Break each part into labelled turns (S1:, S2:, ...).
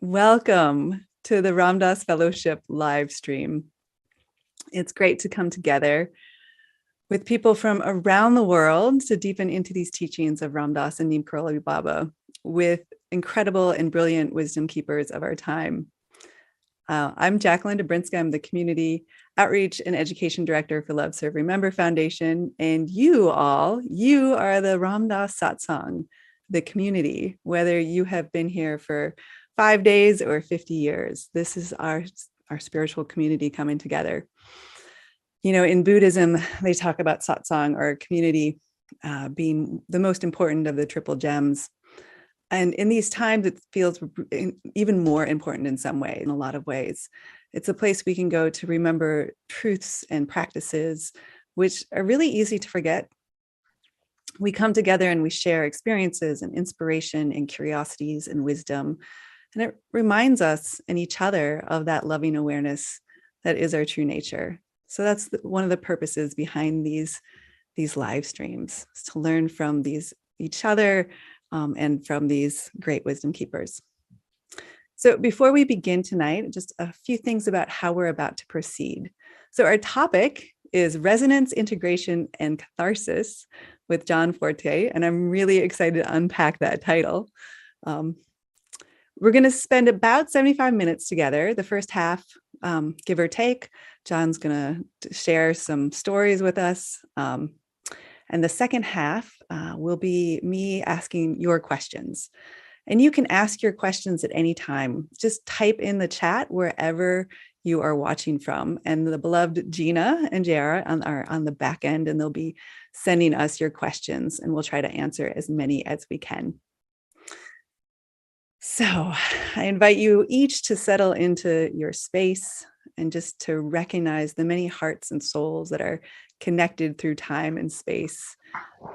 S1: Welcome to the Ram Dass Fellowship live stream. It's great to come together with people from around the world to deepen into these teachings of Ram Dass and Neem Karoli Baba with incredible and brilliant wisdom keepers of our time. I'm Jacqueline Dobrinska. I'm the Community Outreach and Education Director for Love Serve Remember Foundation. And you are the Ram Dass Satsang, the community, whether you have been here for 5 days or 50 years. This is our spiritual community coming together. You know, in Buddhism, they talk about satsang or community being the most important of the triple gems. And in these times, it feels even more important in some way, in a lot of ways. It's a place we can go to remember truths and practices, which are really easy to forget. We come together and we share experiences and inspiration and curiosities and wisdom. And it reminds us and each other of that loving awareness that is our true nature. So that's one of the purposes behind these live streams, is to learn from each other and from these great wisdom keepers. So before we begin tonight, just a few things about how we're about to proceed. So our topic is resonance, integration, and catharsis with John Forté, and I'm really excited to unpack that title. We're going to spend about 75 minutes together. The first half, give or take, John's going to share some stories with us. And the second half will be me asking your questions. And you can ask your questions at any time. Just type in the chat wherever you are watching from. And the beloved Gina and Jara are on the back end, and they'll be sending us your questions, and we'll try to answer as many as we can. So I invite you each to settle into your space and just to recognize the many hearts and souls that are connected through time and space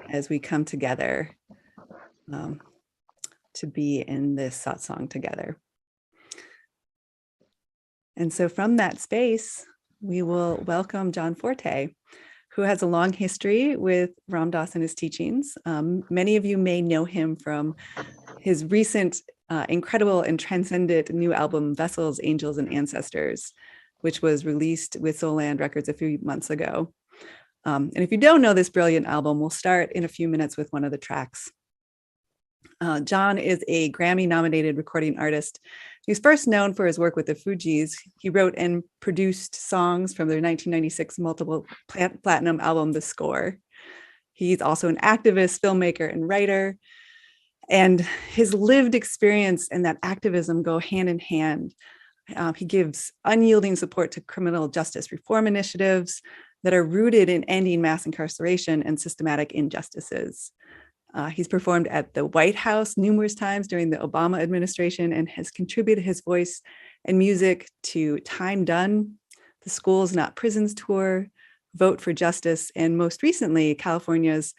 S1: as we come together to be in this satsang together. And so from that space, we will welcome John Forté, who has a long history with Ram Dass and his teachings. Many of you may know him from his recent incredible and transcendent new album, Vessels, Angels, and Ancestors, which was released with Soul Land Records a few months ago. And if you don't know this brilliant album, we'll start in a few minutes with one of the tracks. John is a Grammy-nominated recording artist. He's first known for his work with the Fugees. He wrote and produced songs from their 1996 multiple platinum album, The Score. He's also an activist, filmmaker, and writer. And his lived experience and that activism go hand in hand. He gives unyielding support to criminal justice reform initiatives that are rooted in ending mass incarceration and systematic injustices. He's performed at the White House numerous times during the Obama administration and has contributed his voice and music to Time Done, the Schools Not Prisons tour, Vote for Justice, and most recently, California's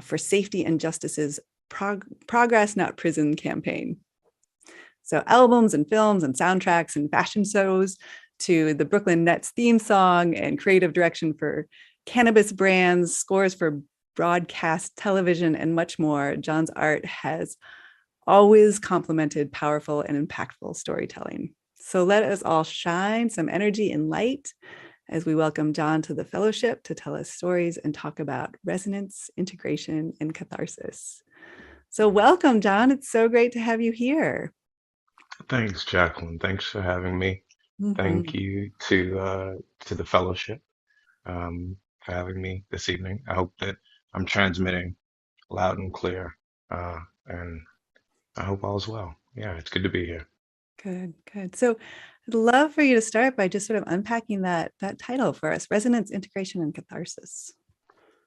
S1: For Safety and Justice's Progress Not Prison campaign. So albums and films and soundtracks and fashion shows, to the Brooklyn Nets theme song and creative direction for cannabis brands, scores for broadcast television, and much more. John's art has always complemented powerful and impactful storytelling. So let us all shine some energy and light as we welcome John to the fellowship to tell us stories and talk about resonance, integration, and catharsis. So welcome, John. It's so great to have you here.
S2: Thanks, Jacqueline. Thanks for having me. Thank you to the fellowship for having me this evening. I hope that I'm transmitting loud and clear, and I hope all is well. Yeah, it's good to be here.
S1: Good. So I'd love for you to start by just sort of unpacking that title for us, Resonance, Integration, and Catharsis.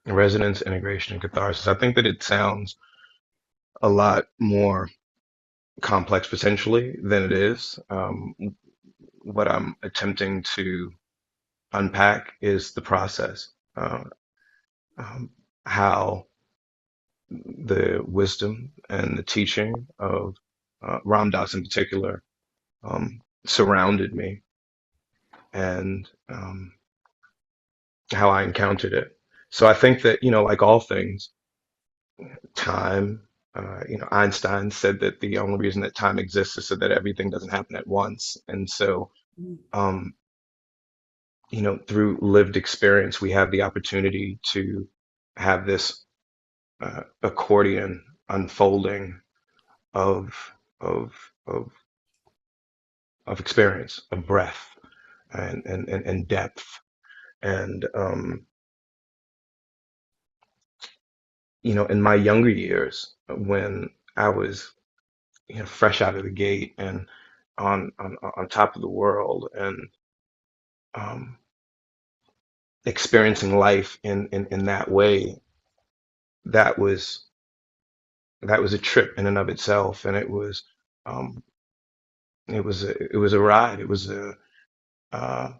S2: Resonance, integration, and catharsis. I think that it sounds a lot more complex potentially than it is. What I'm attempting to unpack is the process, how the wisdom and the teaching of Ram Dass in particular surrounded me, and how I encountered it. So I think that, like all things, time, Einstein said that the only reason that time exists is so that everything doesn't happen at once. And so,
S1: Mm.
S2: um, through lived experience, we have the opportunity to have this accordion unfolding of of of of experience, of breath, and depth. And in my younger years, when I was fresh out of the gate and on top of the world, and um, experiencing life in that way, that was that was a trip in and of itself, and um, it was a ride. Uh,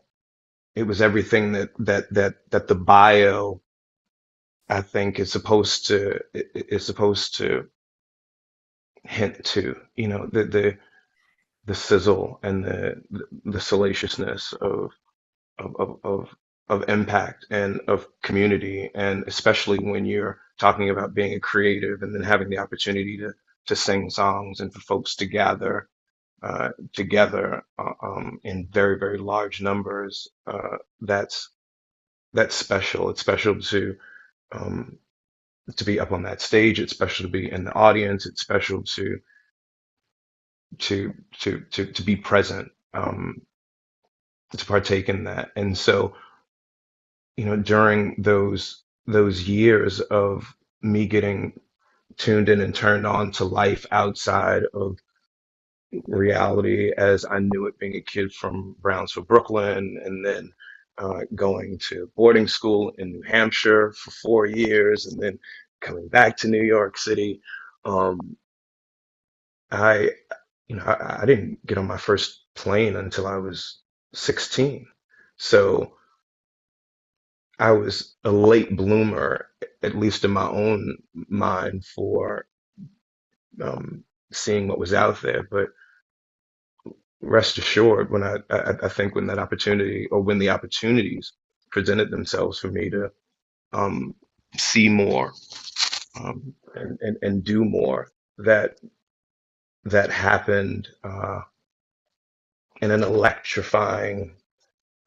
S2: it was everything that the bio, I think, is supposed to hint to, the sizzle and the salaciousness of of of of impact and of community, and especially when you're talking about being a creative and then having the opportunity to sing songs and for folks to gather together in very, very large numbers. That's special. It's special um, to be up on that stage. It's special to be in the audience. It's special to be present, to partake in that. And so, during those years of me getting tuned in and turned on to life outside of reality as I knew it, being a kid from Brownsville, Brooklyn, and then going to boarding school in New Hampshire for 4 years, and then coming back to New York City. Um, I, I didn't get on my first plane until I was 16. So I was a late bloomer, at least in my own mind, for um, seeing what was out there. But rest assured, I think when that opportunity, or when the opportunities presented themselves for me to um, see more, and do more, that that happened in an electrifying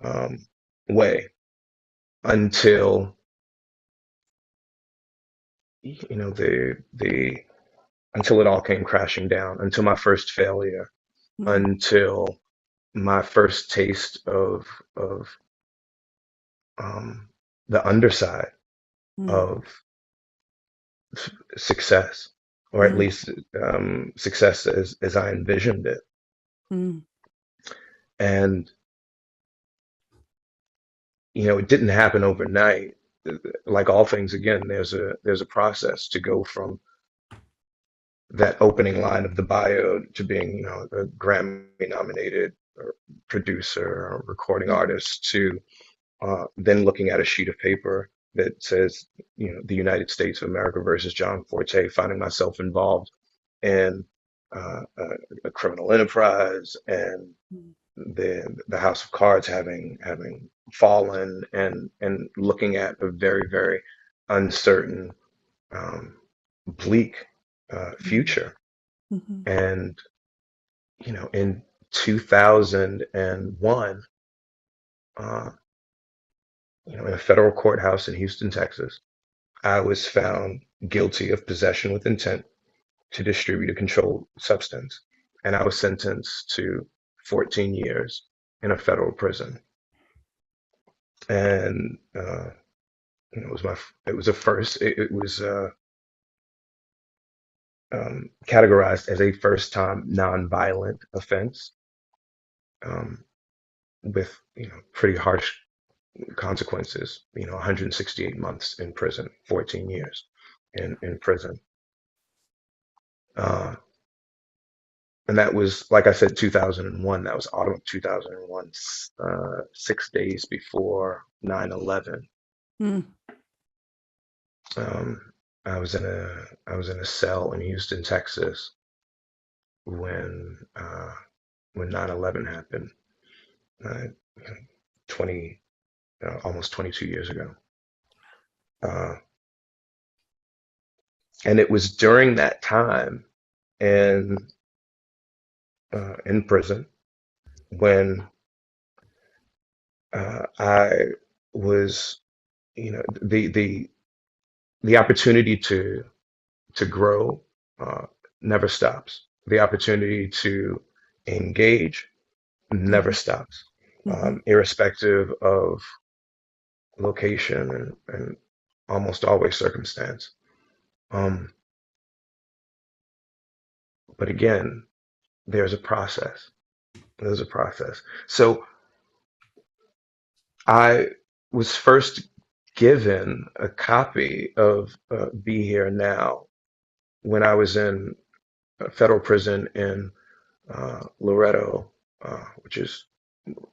S2: um, way, until the until it all came crashing down, until my first failure,
S1: Mm.
S2: until my first taste of um, the underside
S1: Mm.
S2: of success, or at
S1: Mm.
S2: least success as I envisioned it.
S1: Mm.
S2: And it didn't happen overnight. Like all things, again, there's a process to go from that opening line of the bio to being, a Grammy-nominated producer or recording
S1: Mm.
S2: artist, to then looking at a sheet of paper that says, the United States of America versus John Forte, finding myself involved in a criminal enterprise, and
S1: Mm.
S2: the House of Cards having fallen, and looking at a very, very uncertain, um, bleak
S1: Mm.
S2: future.
S1: Mhm.
S2: And in 2001, uh, in a federal courthouse in Houston, Texas, I was found guilty of possession with intent to distribute a controlled substance, and I was sentenced to 14 years in a federal prison. And it was a first. It was categorized as a first-time nonviolent offense, um, with pretty harsh consequences. 168 months in prison, 14 years in prison. Uh, and that was, like I said, 2001. That was autumn of 2001, 6 days before 9/11.
S1: Mm.
S2: Um, I was in a cell in Houston, Texas, when 9/11 happened, uh, 20 almost 22 years ago. Uh, And it was during that time in prison when I was, the opportunity to grow never stops. The opportunity to engage never
S1: Mhm.
S2: stops,
S1: Mhm.
S2: irrespective of location and almost always circumstance. Um, but again, there's a process. There's a process. So I was first given a copy of Be Here Now when I was in a federal prison in Loretto, which is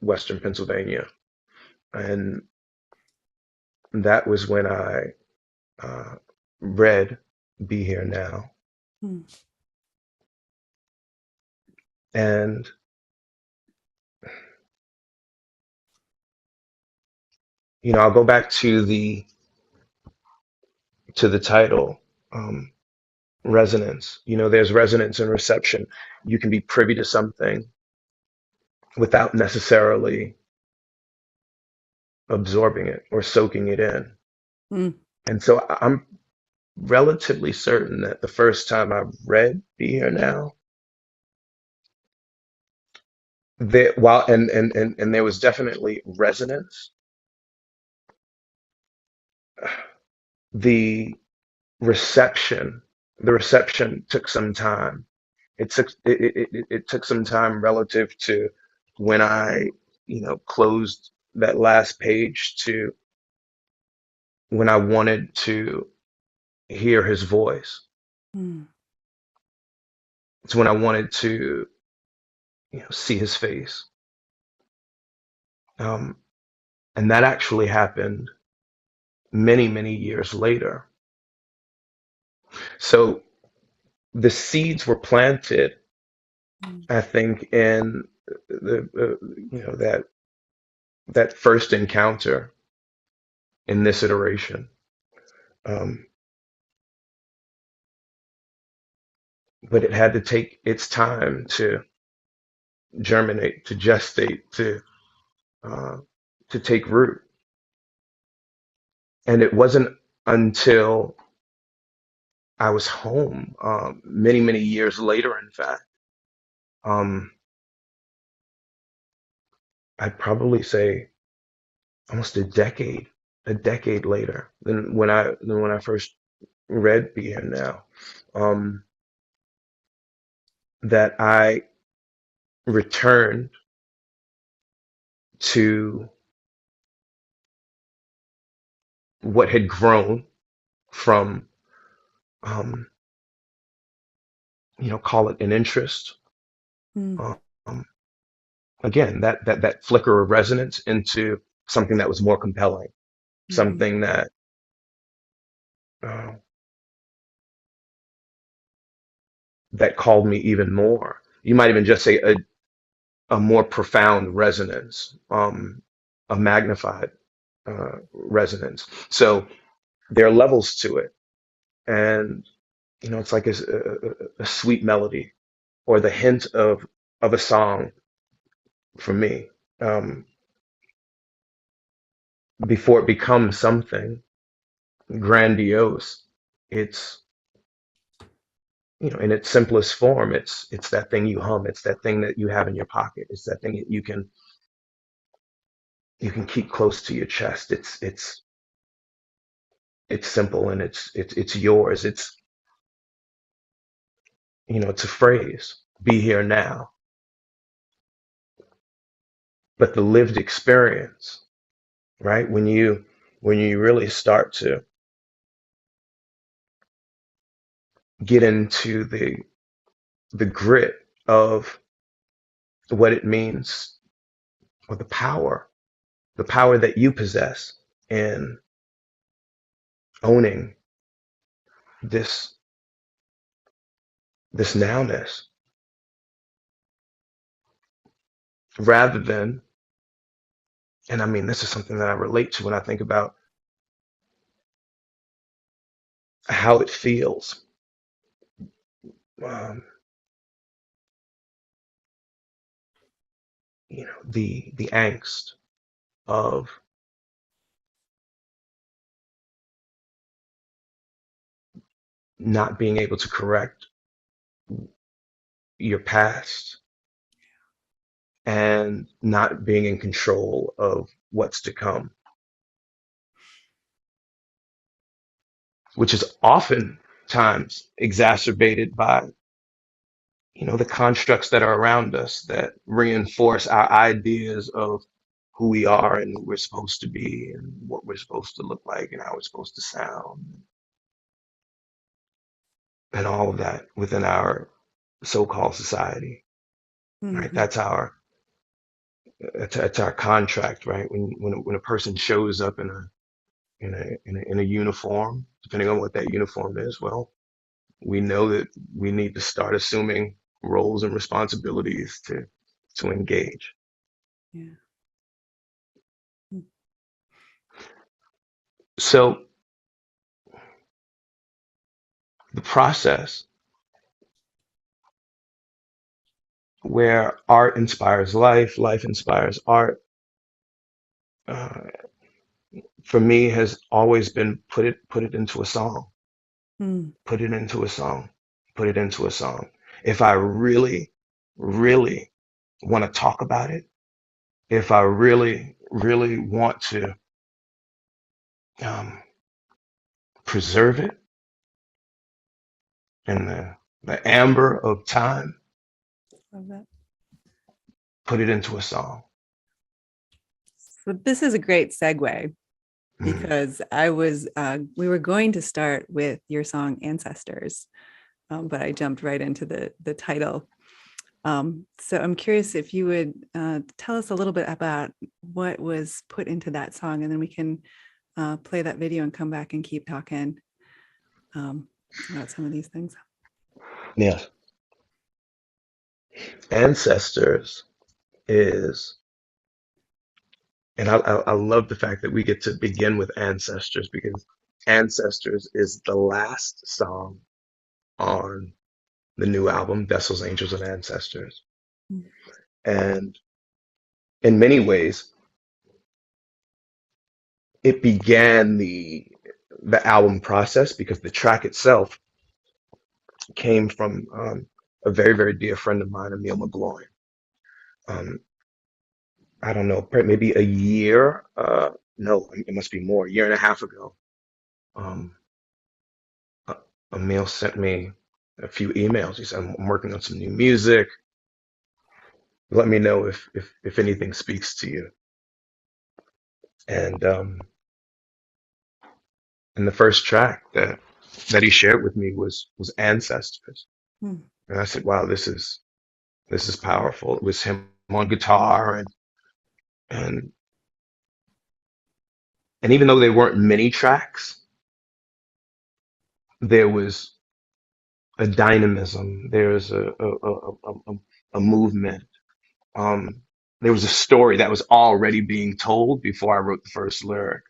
S2: Western Pennsylvania. And that was when I uh, read Be Here Now.
S1: Mm.
S2: And, I'll go back to the title, um, resonance. There's resonance and reception. You can be privy to something without necessarily absorbing it or soaking it in.
S1: Mm.
S2: And so I'm relatively certain that the first time I read Be Here Now, that while and there was definitely resonance, the reception the reception took some time. It took some time relative to when I, closed that last page to when I wanted to hear his voice.
S1: Mm.
S2: It's when I wanted to, see his face. Um, and that actually happened many, many years later. So the seeds were planted,
S1: Mm.
S2: I think, in that first encounter in this iteration. Um, but it had to take its time to germinate, to gestate, uh, to take root. And it wasn't until I was home, many, many years later, in fact, um, I'd probably say almost a decade later than when I first read Be Here Now, um, that I returned to what had grown from, um, call it an interest.
S1: Mm.
S2: Um, Again, that flicker of resonance into something that was more compelling,
S1: Mhm.
S2: something that uh, that called me even more. You might even just say a more profound resonance, a magnified resonance. So there are levels to it, and it's like a sweet melody or the hint of a song for me, um, before it becomes something grandiose. It's in its simplest form, it's that thing you hum. It's that thing that you have in your pocket. It's that thing that you can keep close to your chest. It's simple and it's yours. It's a phrase. Be here now. But the lived experience, right? When you really start to get into the grit of what it means, or the power that you possess in owning this this nowness, rather than, and I mean, this is something that I relate to when I think about how it feels. Um, the angst of not being able to correct your past and not being in control of what's to come, which is oftentimes exacerbated by, the constructs that are around us that reinforce our ideas of who we are and what we're supposed to be and what we're supposed to look like and how we're supposed to sound and all of that within our so-called society, right? That's our contract, right? When a person shows up in a uniform, depending on what that uniform is, well, we know that we need to start assuming roles and responsibilities to engage.
S1: Yeah.
S2: So the process where art inspires life, life inspires art, uh, for me has always been put it into a song, put it into a song, put it into a song. If I really, really want to talk about it, if I really, really want to um, preserve it in the amber of time,
S1: Love that.
S2: put it into a song.
S1: So this is a great segue because we were going to start with your song Ancestors, but I jumped right into the title. So I'm curious if you would tell us a little bit about what was put into that song, and then we can play that video and come back and keep talking about some of these things.
S2: Yes. Ancestors is, and I love the fact that we get to begin with Ancestors because Ancestors is the last song on the new album, Vessels, Angels, and Ancestors. And in many ways, it began the album process because the track itself came from a very, very dear friend of mine, Emil McGloin. I don't know, maybe a year, no, it must be more, a year and a half ago. Emil sent me a few emails. He said, I'm working on some new music. Let me know if anything speaks to you. And the first track that he shared with me was Ancestors. And I said, wow, this is powerful. It was him on guitar and even though there weren't many tracks, there was a dynamism, there was a movement. There was a story that was already being told before I wrote the first lyric.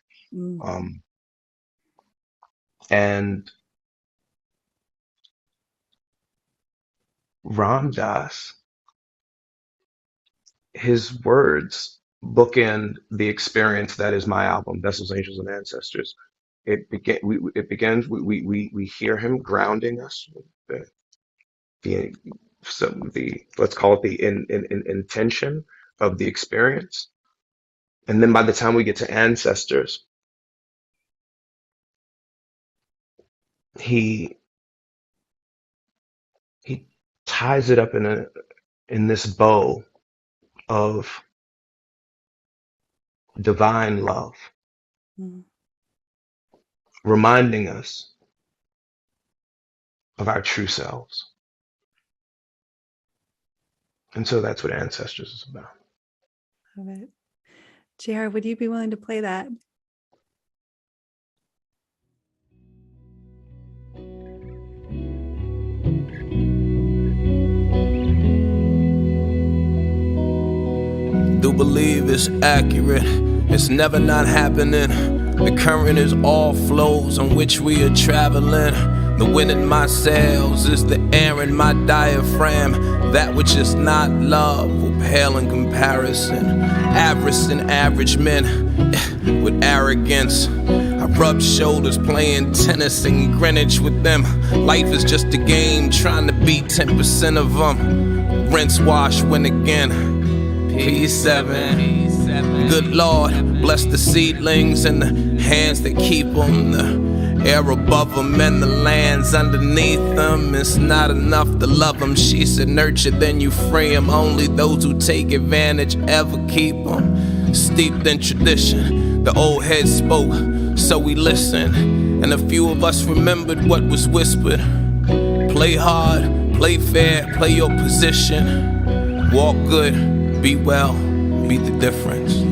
S2: And Ram Dass, his words bookend the experience that is my album, Vessels, Angels, and Ancestors. It begins. We hear him grounding us. The let's call it the intention of the experience, and then by the time we get to Ancestors, he ties it up in this bow of divine love, reminding us of our true selves. And so that's what Ancestors is about.
S1: Love it. JR, would you be willing to play that?
S3: Do believe it's accurate. It's never not happening. The current is all flows on which we are traveling. The wind in my sails is the air in my diaphragm. That which is not love will pale in comparison. Avarice and average men with arrogance. I rub shoulders playing tennis in Greenwich with them. Life is just a game trying to beat 10% of them. Rinse, wash, win again. P7. Good Lord, bless the seedlings and the hands that keep them. The air above them and the lands underneath them. It's not enough to love them. She said nurture, then you free them. Only those who take advantage ever keep them. Steeped in tradition, the old heads spoke, so we listened. And a few of us remembered what was whispered. Play hard, play fair, play your position. Walk good, be well, be the difference.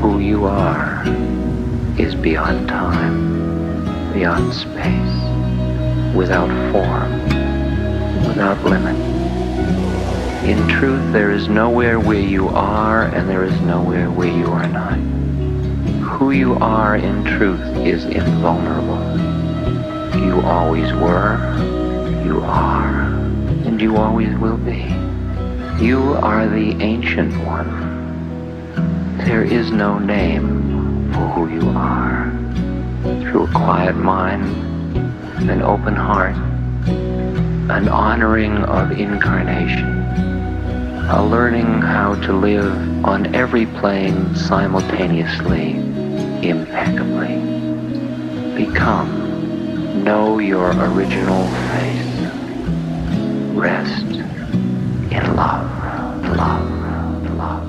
S4: Who you are is beyond time, beyond space, without form, without limit. In truth, there is nowhere where you are, and there is nowhere where you are not. Who you are in truth is invulnerable. You always were, you are, and you always will be. You are the Ancient One. There is no name for who you are. Through a quiet mind, an open heart, an honoring of incarnation, a learning how to live on every plane simultaneously, impeccably. Become, know your original face. Rest in love, love, love.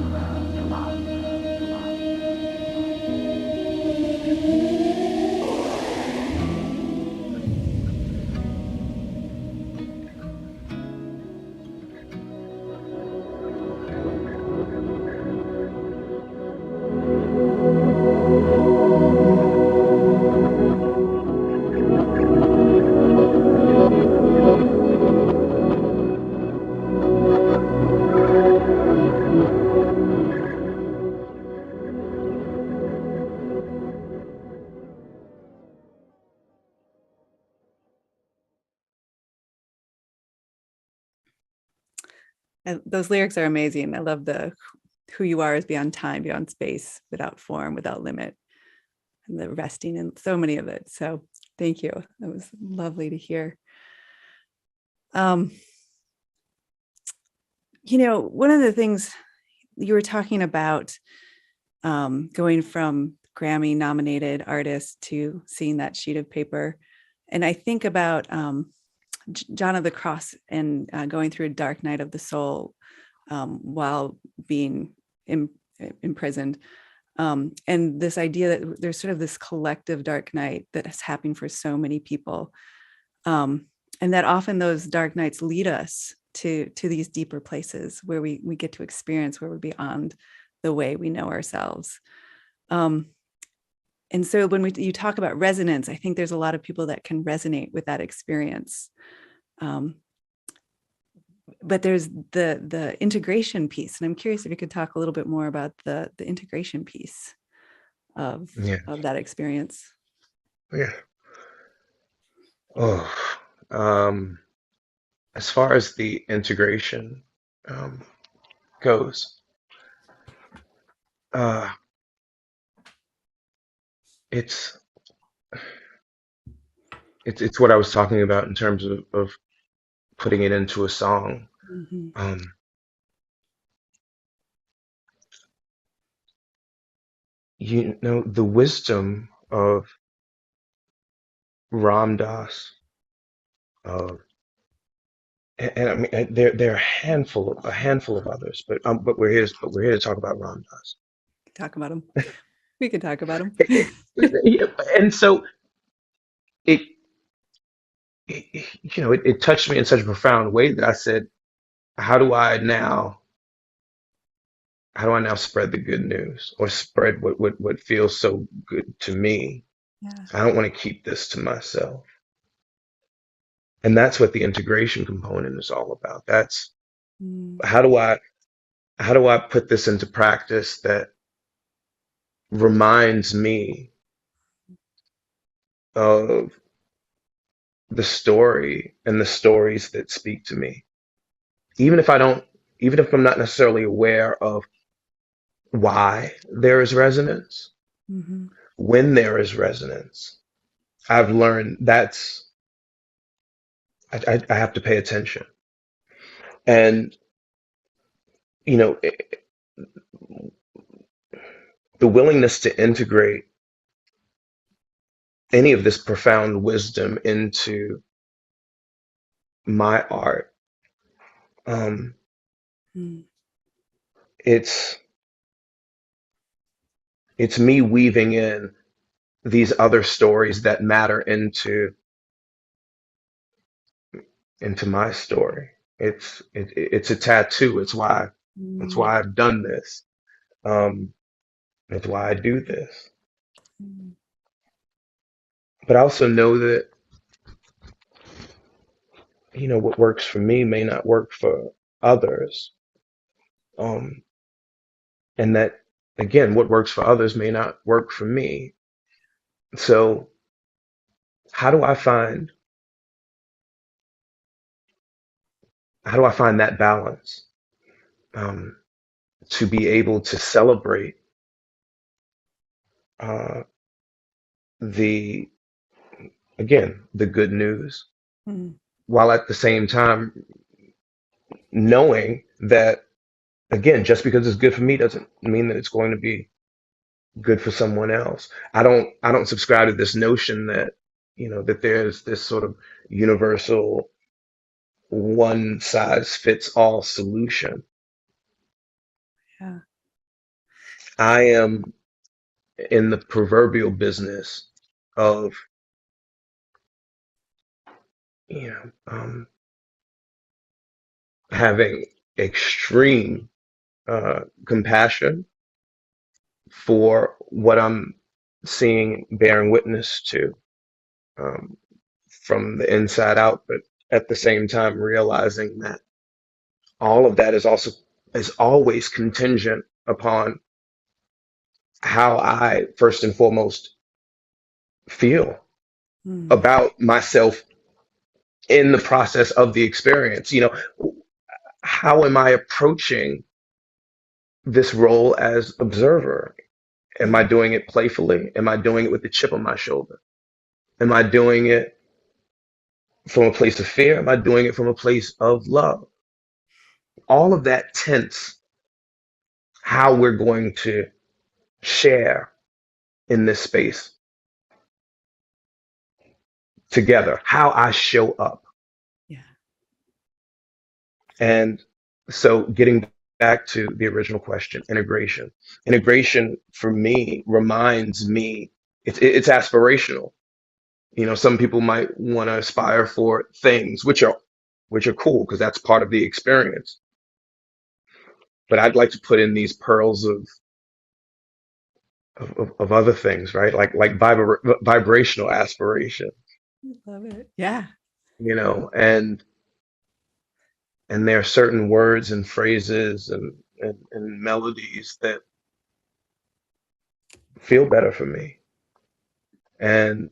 S1: Those lyrics are amazing. I love the who you are is beyond time, beyond space, without form, without limit, and the resting in so many of it. So thank you. That was lovely to hear. You know, one of the things you were talking about, going from Grammy-nominated artist to seeing that sheet of paper. And I think about John of the Cross and going through a dark night of the soul while being imprisoned. And this idea that there's sort of this collective dark night that is happening for so many people. And that often those dark nights lead us to these deeper places where we get to experience, where we're beyond the way we know ourselves. And so when you talk about resonance, I think there's a lot of people that can resonate with that experience. But there's the integration piece, and I'm curious if you could talk a little bit more about the integration piece of that experience.
S2: Yeah. Oh, as far as the integration goes, it's what I was talking about in terms of putting it into a song.
S1: Mm-hmm.
S2: You know, the wisdom of Ram Dass, and I mean there are a handful of others, but we're here to talk about Ram Dass.
S1: Talk about them. We can talk about them.
S2: Yeah, and so it, you know, it touched me in such a profound way that I said, how do I now how do I now spread the good news or spread what feels so good to me?
S1: Yeah.
S2: I don't want to keep this to myself. And that's what the integration component is all about. That's
S1: Mm.
S2: how do I put this into practice that reminds me of the story and the stories that speak to me. Even if I'm not necessarily aware of why there is resonance,
S1: Mm-hmm.
S2: when there is resonance, I've learned I have to pay attention. And, you know, the willingness to integrate any of this profound wisdom into my art, um,
S1: Mm.
S2: it's it's me weaving in these other stories that matter into my story. It's a tattoo. It's
S1: Mm.
S2: why I've done this. Um, it's why I do this.
S1: Mm.
S2: But I also know that, what works for me may not work for others. Um, and that, again, what works for others may not work for me. So how do I find how do I find that balance, um, to be able to celebrate, uh, the the good news,
S1: Mm.
S2: while at the same time knowing that, again, just because it's good for me doesn't mean that it's going to be good for someone else. I don't subscribe to this notion that, that there's this sort of universal one size fits all solution.
S1: Yeah.
S2: I am in the proverbial business of, having extreme, compassion for what I'm seeing, bearing witness to, um, from the inside out, but at the same time realizing that all of that is always contingent upon how I first and foremost feel
S1: Mm.
S2: about myself in the process of the experience. How am I approaching this role as observer? Am I
S1: Yeah.
S2: doing it playfully? Am I doing it with a chip on my shoulder? Am I doing it from a place of fear? Am I doing it from a place of love? All of that tints how we're going to share in this space together, how I show up.
S1: Yeah.
S2: And so getting back to the original question, integration. Integration for me reminds me it's aspirational. Some people might want to aspire for things which are cool because that's part of the experience. But I'd like to put in these pearls of other things, right? Like vibrational aspiration,
S1: Love it. Yeah.
S2: and there are certain words and phrases and melodies that feel better for me. And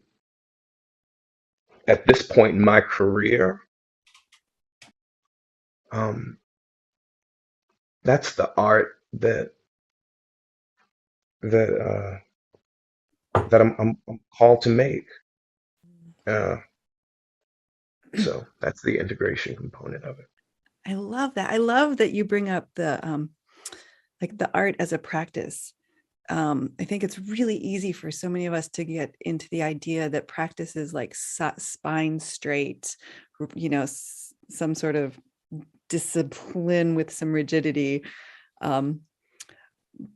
S2: at this point in my career, um, that's the art that that I'm called to make. Uh, so that's the integration component of it.
S1: I love that. I love that you bring up the like the art as a practice. I think it's really easy for so many of us to get into the idea that practice is like spine straight, some sort of discipline with some rigidity.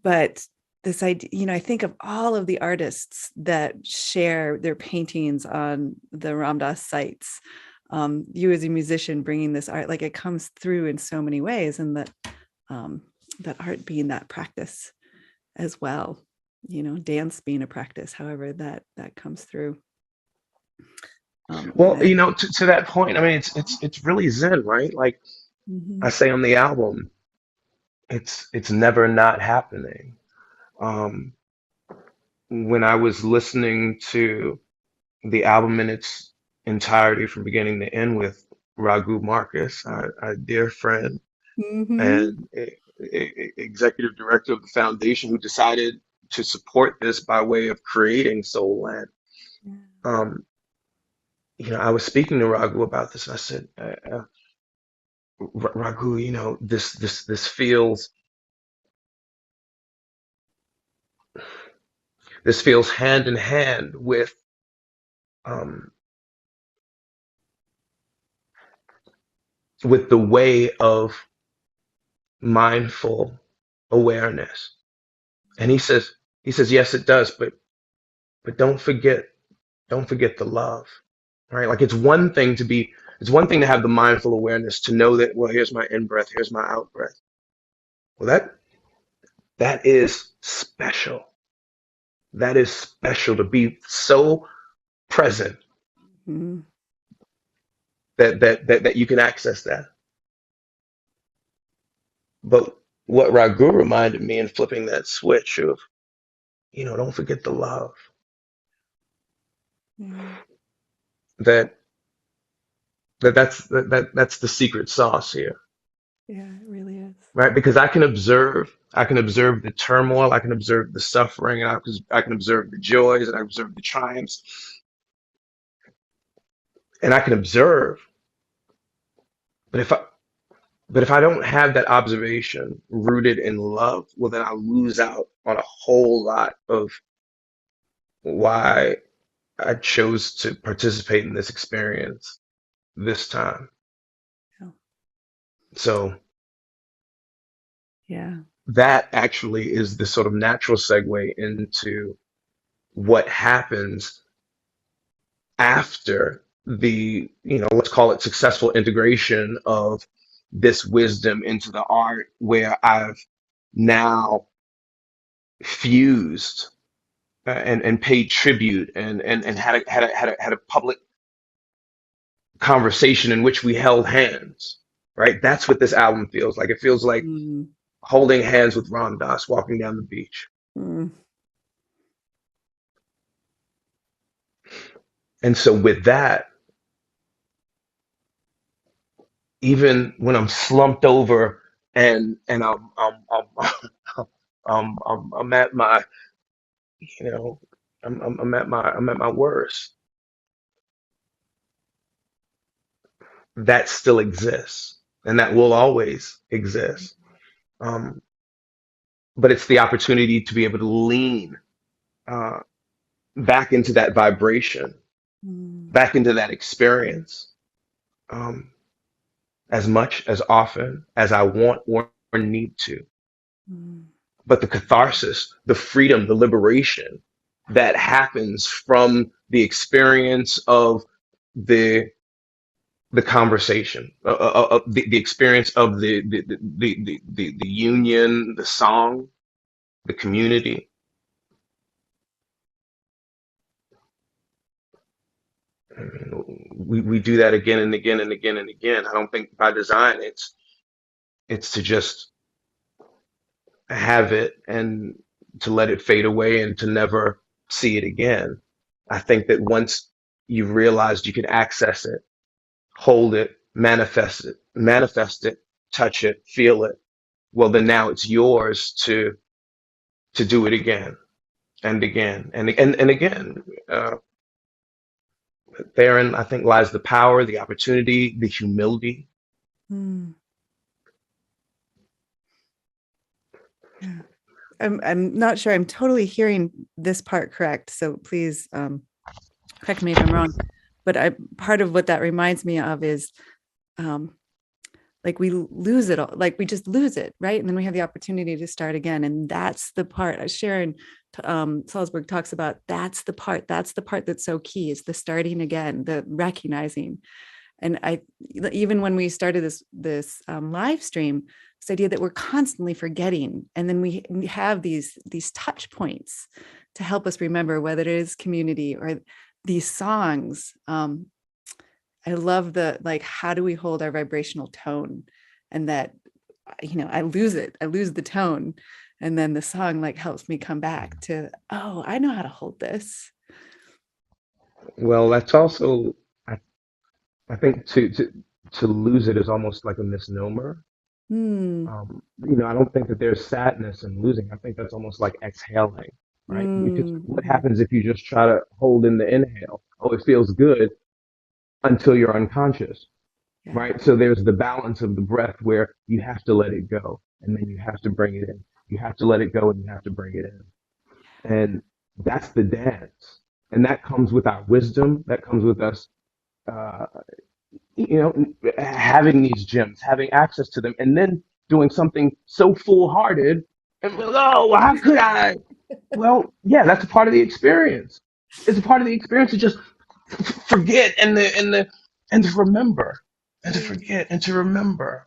S1: But this idea, I think of all of the artists that share their paintings on the Ram Dass sites. You as a musician bringing this art, like it comes through in so many ways, and that art being that practice as well, dance being a practice, however that comes through.
S2: Well, to that point, I mean, it's really Zen, right? Like I say on the album, it's never not happening. When I was listening to the album in its entirety from beginning to end with Raghu Marcus, a dear friend and executive director of the foundation, who decided to support this by way of creating Soul Land. I was speaking to Raghu about this, and I said, Raghu, this feels hand in hand with the way of mindful awareness. And he says, yes, it does, but don't forget the love, right? Like it's one thing to have the mindful awareness, to know that, well, here's my in breath, here's my out breath. Well, that is special. That is special, to be so present that you can access that. But what Raghu reminded me in flipping that switch of, don't forget the love. That's the secret sauce here.
S1: Yeah, it really is.
S2: Right? Because I can observe the turmoil, I can observe the suffering, and I can observe the joys, and I observe the triumphs. And I can observe. But if I don't have that observation rooted in love, well, then I lose out on a whole lot of why I chose to participate in this experience this time.
S1: Yeah.
S2: So
S1: yeah, that
S2: actually is the sort of natural segue into what happens after the, let's call it successful integration of this wisdom into the art, where I've now fused and paid tribute and had a public conversation in which we held hands, right? That's what this album feels like. It feels like holding hands with Ram Dass walking down the beach. And so with that, even when I'm slumped over and I'm at my, I'm at my worst, that still exists, and that will always exist. But it's the opportunity to be able to lean back into that vibration, back into that experience, as much, as often as I want or need to. But the catharsis, the freedom, the liberation that happens from the experience of the conversation, the experience of the union, the song, the community. I mean, we do that again and again and again and again. I don't think by design it's to just have it and to let it fade away and to never see it again. I think that once you've realized you can access it, hold it, manifest it, touch it, feel it, well, then now it's yours to do it again and again and again. Therein, I think, lies the power, the opportunity, the humility.
S1: Yeah. I'm not sure I'm totally hearing this part correct, so please correct me if I'm wrong. But part of what that reminds me of is like we lose it all, like we just lose it, right? And then we have the opportunity to start again. And that's the part Sharon Salzberg talks about. That's the part that's so key, is the starting again, the recognizing. And even when we started this live stream, this idea that we're constantly forgetting. And then we have these touch points to help us remember, whether it is community or these songs. I love like, how do we hold our vibrational tone? And that, I lose the tone. And then the song like helps me come back to, oh, I know how to hold this.
S2: Well, that's also, I think to lose it is almost like a misnomer.
S1: Hmm.
S2: I don't think that there's sadness in losing. I think that's almost like exhaling, right? Because what
S1: Mm.
S2: happens if you just try to hold in the inhale? Oh, it feels good until you're unconscious,
S1: Yeah.
S2: right? So there's the balance of the breath where you have to let it go and then you have to bring it in. You have to let it go and you have to bring it in. And that's the dance. And that comes with our wisdom. That comes with us, uh, having these gyms, having access to them, and then doing something so foolhardy. And oh, how could I? Well, yeah, that's a part of the experience. It's a part of the experience to just forget and to remember and to
S1: Yeah.
S2: forget and to remember.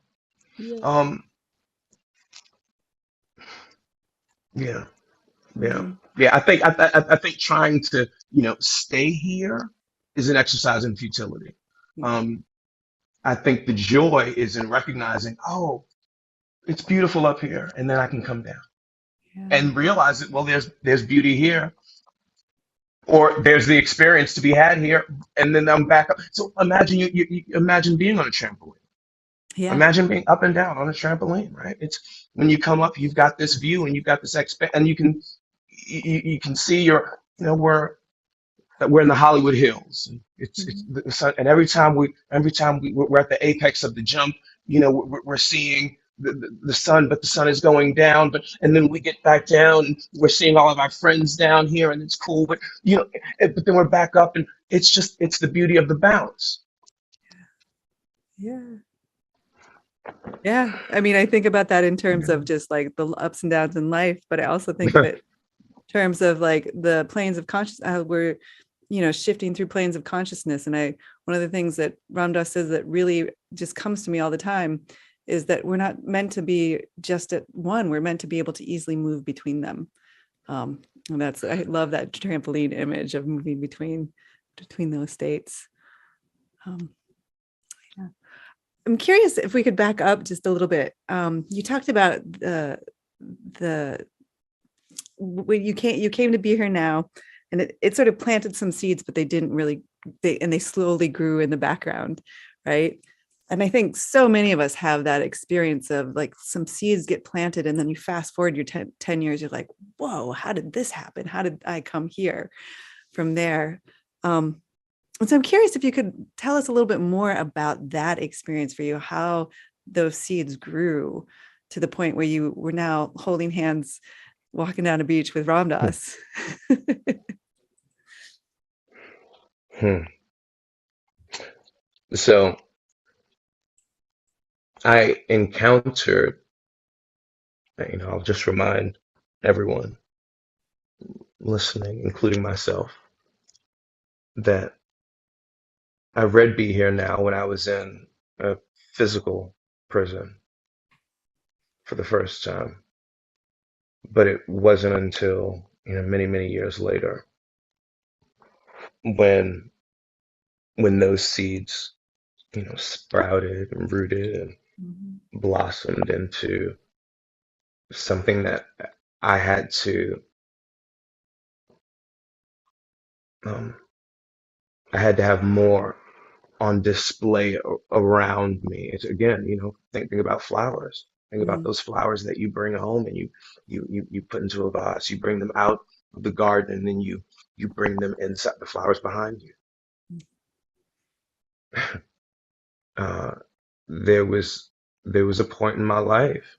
S1: Yeah.
S2: Um, yeah, yeah,
S1: Yeah.
S2: yeah. I think trying to stay here is an exercise in futility.
S1: Yeah.
S2: Um, I think the joy is in recognizing, oh, it's beautiful up here, and then I can come down
S1: Yeah.
S2: and realize that, well, there's beauty here, or there's the experience to be had here, and then I'm back up. So imagine you imagine being on a trampoline.
S1: Yeah.
S2: Imagine being up and down on a trampoline, right? It's when you come up, you've got this view, and you've got this and you can see we're in the Hollywood Hills. It's
S1: Mhm.
S2: the sun, and we're at the apex of the jump. We're seeing the sun, but the sun is going down. And then we get back down, and we're seeing all of our friends down here, and it's cool. But then we're back up, and it's the beauty of the bounce.
S1: Yeah. Yeah. I mean, I think about that in terms of
S2: Yeah.
S1: just like the ups and downs in life, but I also think of it in terms of like the planes of conscious, how we're, shifting through planes of consciousness. And one of the things that Ram Dass says that really just comes to me all the time is that we're not meant to be just at one. We're meant to be able to easily move between them. And I love that trampoline image of moving between those states. Um, yeah. I'm curious if we could back up just a little bit. You talked about the when you came to be here now, and it sort of planted some seeds, but they didn't really, they slowly grew in the background, right? And I think so many of us have that experience of like some seeds get planted and then you fast forward your 10 years, you're like, whoa, how did this happen? How did I come here from there? And so I'm curious if you could tell us a little bit more about that experience for you, how those seeds grew to the point where you were now holding hands, walking down a beach with Ram Dass.
S2: Hmm. So I encountered, I'll just remind everyone listening, including myself, that I read Be Here Now when I was in a physical prison for the first time. But it wasn't until, many, many years later when those seeds, sprouted and rooted and
S1: Mhm.
S2: blossomed into something that I had to um, I had to have more on display around me. It's again, thinking about flowers. Think about
S1: Mhm.
S2: those flowers that you bring home and you put into a vase. You bring them out of the garden and then you bring them inside the flowers behind you. Uh, there was a point in my life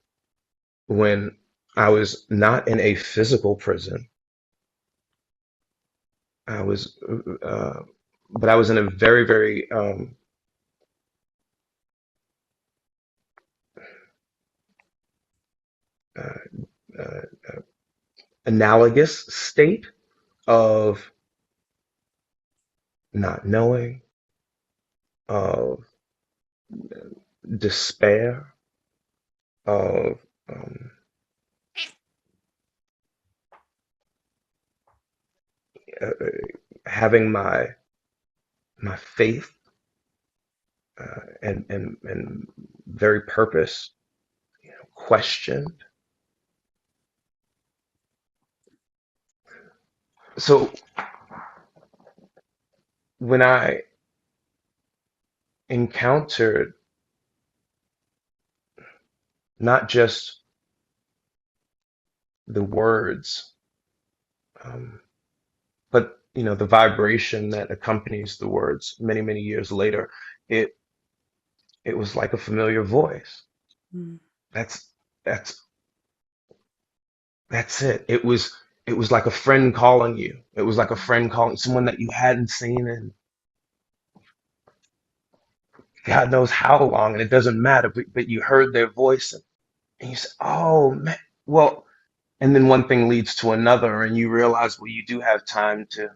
S2: when I was not in a physical prison. I was, but I was in a very, very uh, uh, analogous state of not knowing, of despair, of uh, having my faith and very purpose questioned. So when I encountered not just the words, but the vibration that accompanies the words many, many years later, it it was like a familiar voice.
S1: Mm.
S2: That's that's that's it. It was like a friend calling you. It was like a friend calling someone that you hadn't seen in God knows how long, and it doesn't matter, but you heard their voice and you said, "Oh man, well," and then one thing leads to another, and you realize, well, you do have time to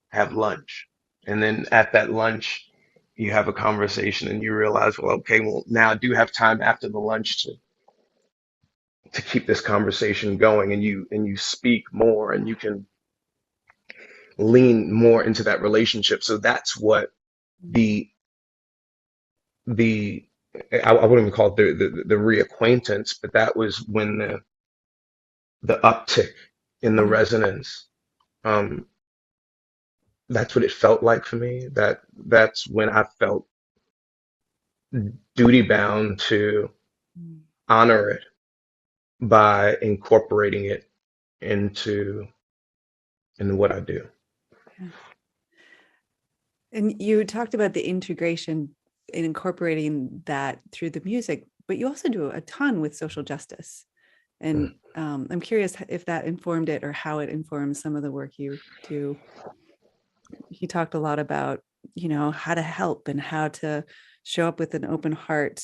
S2: have lunch. And then at that lunch, you have a conversation and you realize, well, okay, well, now I do have time after the lunch to keep this conversation going, and you speak more and you can lean more into that relationship. So that's what the the I wouldn't even call it the reacquaintance, but that was when the uptick in the
S1: Mm.
S2: resonance. Um, that's what it felt like for me. That's when I felt duty bound to
S1: Mm.
S2: honor it by incorporating it into what I do.
S1: Yeah. And you talked about the integration in incorporating that through the music, but you also do a ton with social justice. And I'm curious if that informed it or how it informs some of the work you do. He talked a lot about, how to help and how to show up with an open heart,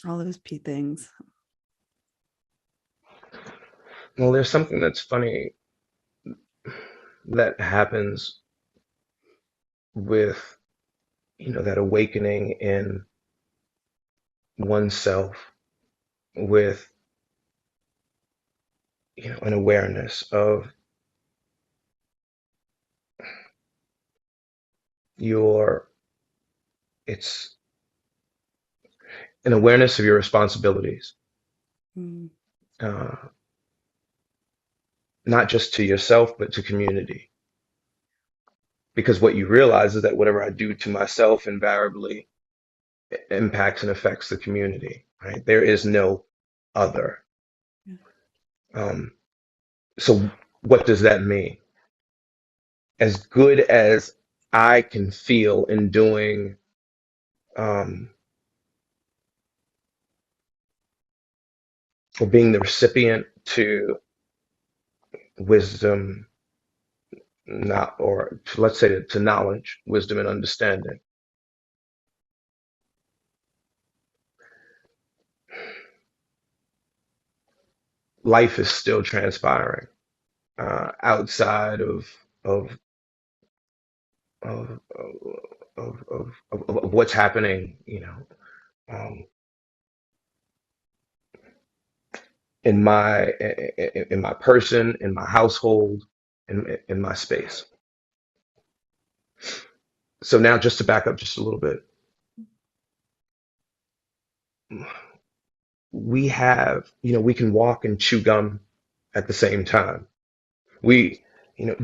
S1: all those things.
S2: Well, there's something that's funny that happens with that awakening in oneself with an awareness of your it's an awareness of your responsibilities,
S1: Mm.
S2: uh, not just to yourself but to community, because what you realize is that whatever I do to myself invariably impacts and affects the community, right? There is no other.
S1: Yeah.
S2: um, so what does that mean? As good as I can feel in doing um, or being the recipient to wisdom, not or let's say to knowledge, wisdom, and understanding, life is still transpiring outside of of, of what's happening, um, in my person, in my household, in my space. So now, just to back up just a little bit, we can walk and chew gum at the same time. We,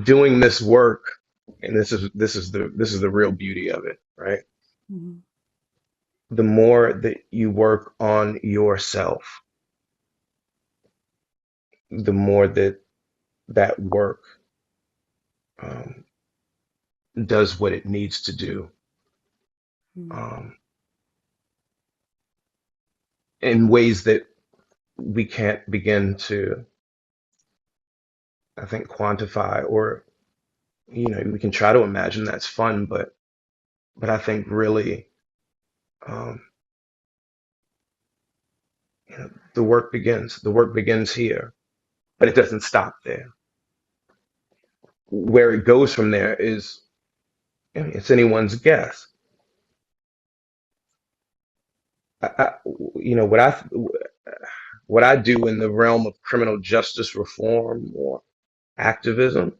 S2: doing this work, and this is the real beauty of it, right?
S1: Mhm.
S2: The more that you work on yourself, the more that work um, does what it needs to do,
S1: Mm.
S2: um, in ways that we can't begin to, I think, quantify, or we can try to imagine. That's fun, but I think really, um, the work begins here, but it doesn't stop there. Where it goes from there is, it's anyone's guess. I, you know, what I do in the realm of criminal justice reform or activism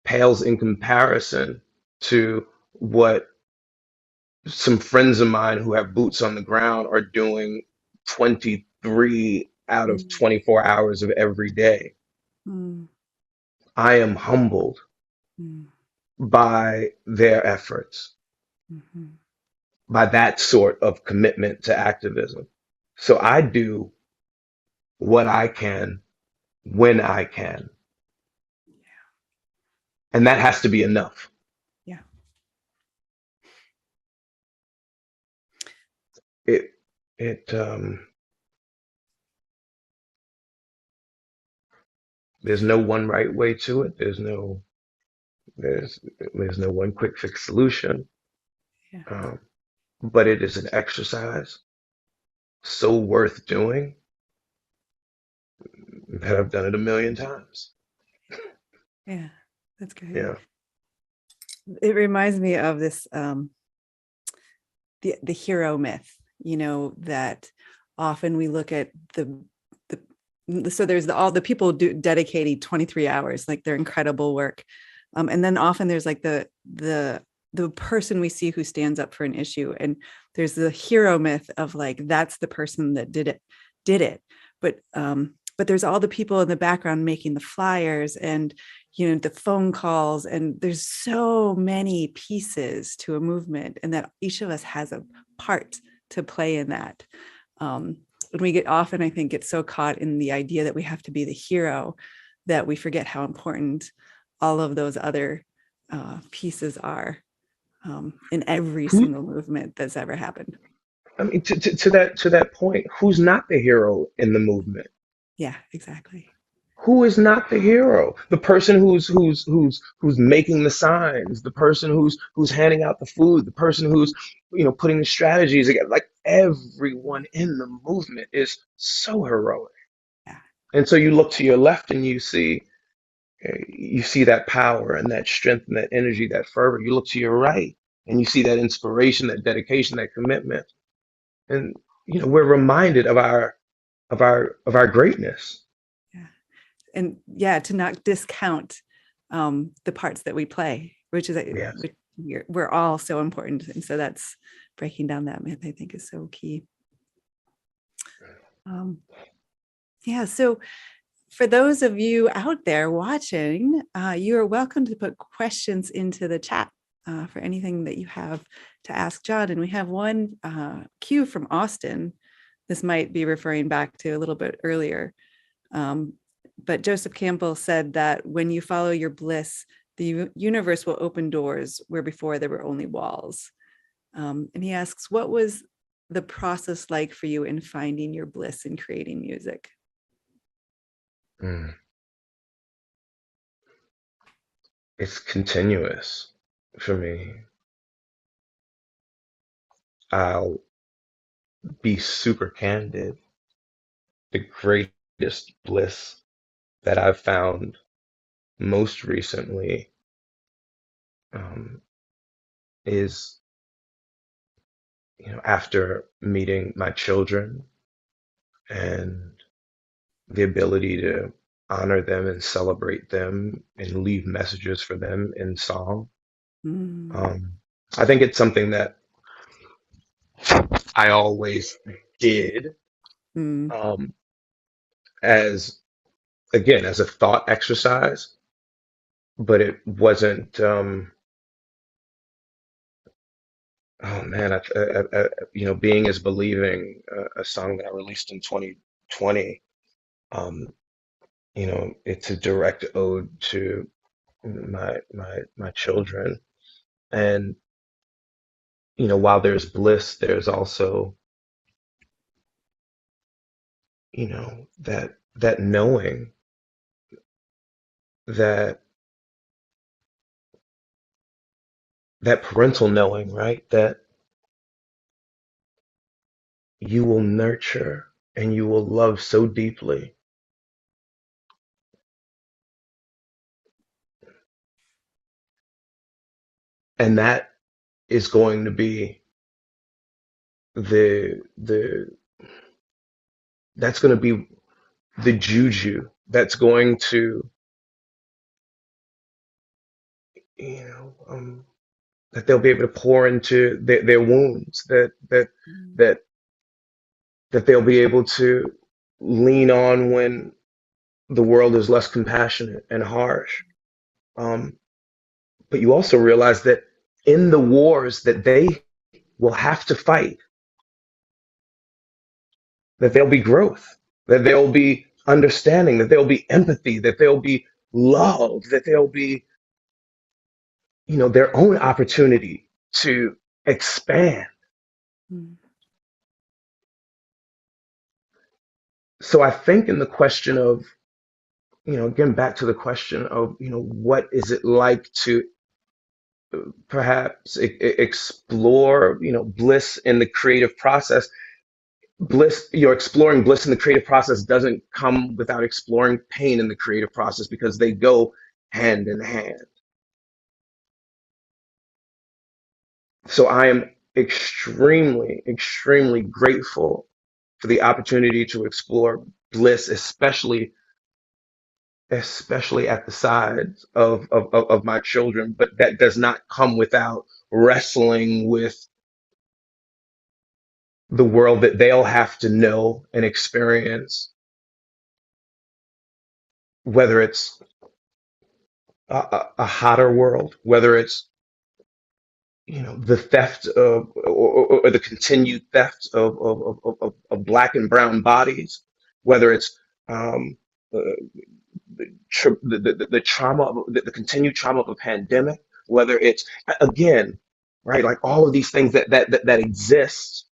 S2: pales in comparison to what some friends of mine who have boots on the ground are doing 23 out of
S1: Mm,
S2: 24 hours of every day.
S1: mm,
S2: I am humbled
S1: mm,
S2: by their efforts,
S1: mhm.
S2: by that sort of commitment to activism. So I do what I can when I can, and that has to be enough.
S1: Yeah.
S2: It it there's no one right way to it. There's there's no one quick fix solution.
S1: Yeah.
S2: Um, but it is an exercise so worth doing that I've done it a million times.
S1: Yeah. That's great.
S2: Yeah.
S1: It reminds me of this the hero myth, that often we look at so there's all the people dedicating 23 hours, like their incredible work. And then often there's like the person we see who stands up for an issue. And there's the hero myth of like, that's the person that did it. But there's all the people in the background making the flyers and, the phone calls, and there's so many pieces to a movement, and that each of us has a part to play in that. And we often, I think, get so caught in the idea that we have to be the hero that we forget how important all of those other pieces are in every
S2: Who,
S1: single movement that's ever happened.
S2: I mean, to that point, who's not the hero in the movement?
S1: Yeah, exactly.
S2: Who is not the hero? The person who's making the signs, the person who's handing out the food, the person who's putting the strategies together. Like everyone in the movement is so heroic.
S1: Yeah.
S2: And so you look to your left and you see that power and that strength and that energy, that fervor. You look to your right and you see that inspiration, that dedication, that commitment. And we're reminded of our greatness.
S1: Yeah. And yeah, to not discount the parts that we play, which is
S2: Yes.
S1: we're all so important. And so that's breaking down that myth, I think, is so key. Yeah. So for those of you out there watching, you are welcome to put questions into the chat for anything that you have to ask John. And we have one cue from Austin. This might be referring back to a little bit earlier. But Joseph Campbell said that when you follow your bliss, the universe will open doors where before there were only walls. And he asks, what was the process like for you in finding your bliss in creating music?
S2: Mm. It's continuous for me. I'll be super candid. The greatest bliss that I've found most recently um, is, after meeting my children and the ability to honor them and celebrate them and leave messages for them in song.
S1: Mm,
S2: Um, I think it's something that I always did,
S1: mm,
S2: um, as again as a thought exercise, but it wasn't. Oh man, being is believing. A song that I released in 2020. Um, it's a direct ode to my children, and while there's bliss, there's also that knowing that that parental knowing, right? That you will nurture and you will love so deeply. And that is going to be the that's going to be the juju that's going to, you know, that they'll be able to pour into their wounds, that that they'll be able to lean on when the world is less compassionate and harsh. But you also realize that in the wars that they will have to fight, that there'll be growth, that there'll be understanding, that there'll be empathy, that there'll be love, that there'll be, you know, their own opportunity to expand.
S1: Mm.
S2: So I think in the question of, you know, again, back to the question of, you know, what is it like to perhaps explore, you know, bliss in the creative process. Bliss, you're exploring bliss in the creative process doesn't come without exploring pain in the creative process, because they go hand in hand. So I am extremely grateful for the opportunity to explore bliss, especially at the sides of my children. But that does not come without wrestling with the world that they'll have to know and experience, whether it's a hotter world, whether it's, you know, the theft of, or the continued theft of black and brown bodies, whether it's uh, the trauma of the continued trauma of a pandemic, whether it's, again, right, like all of these things that exist,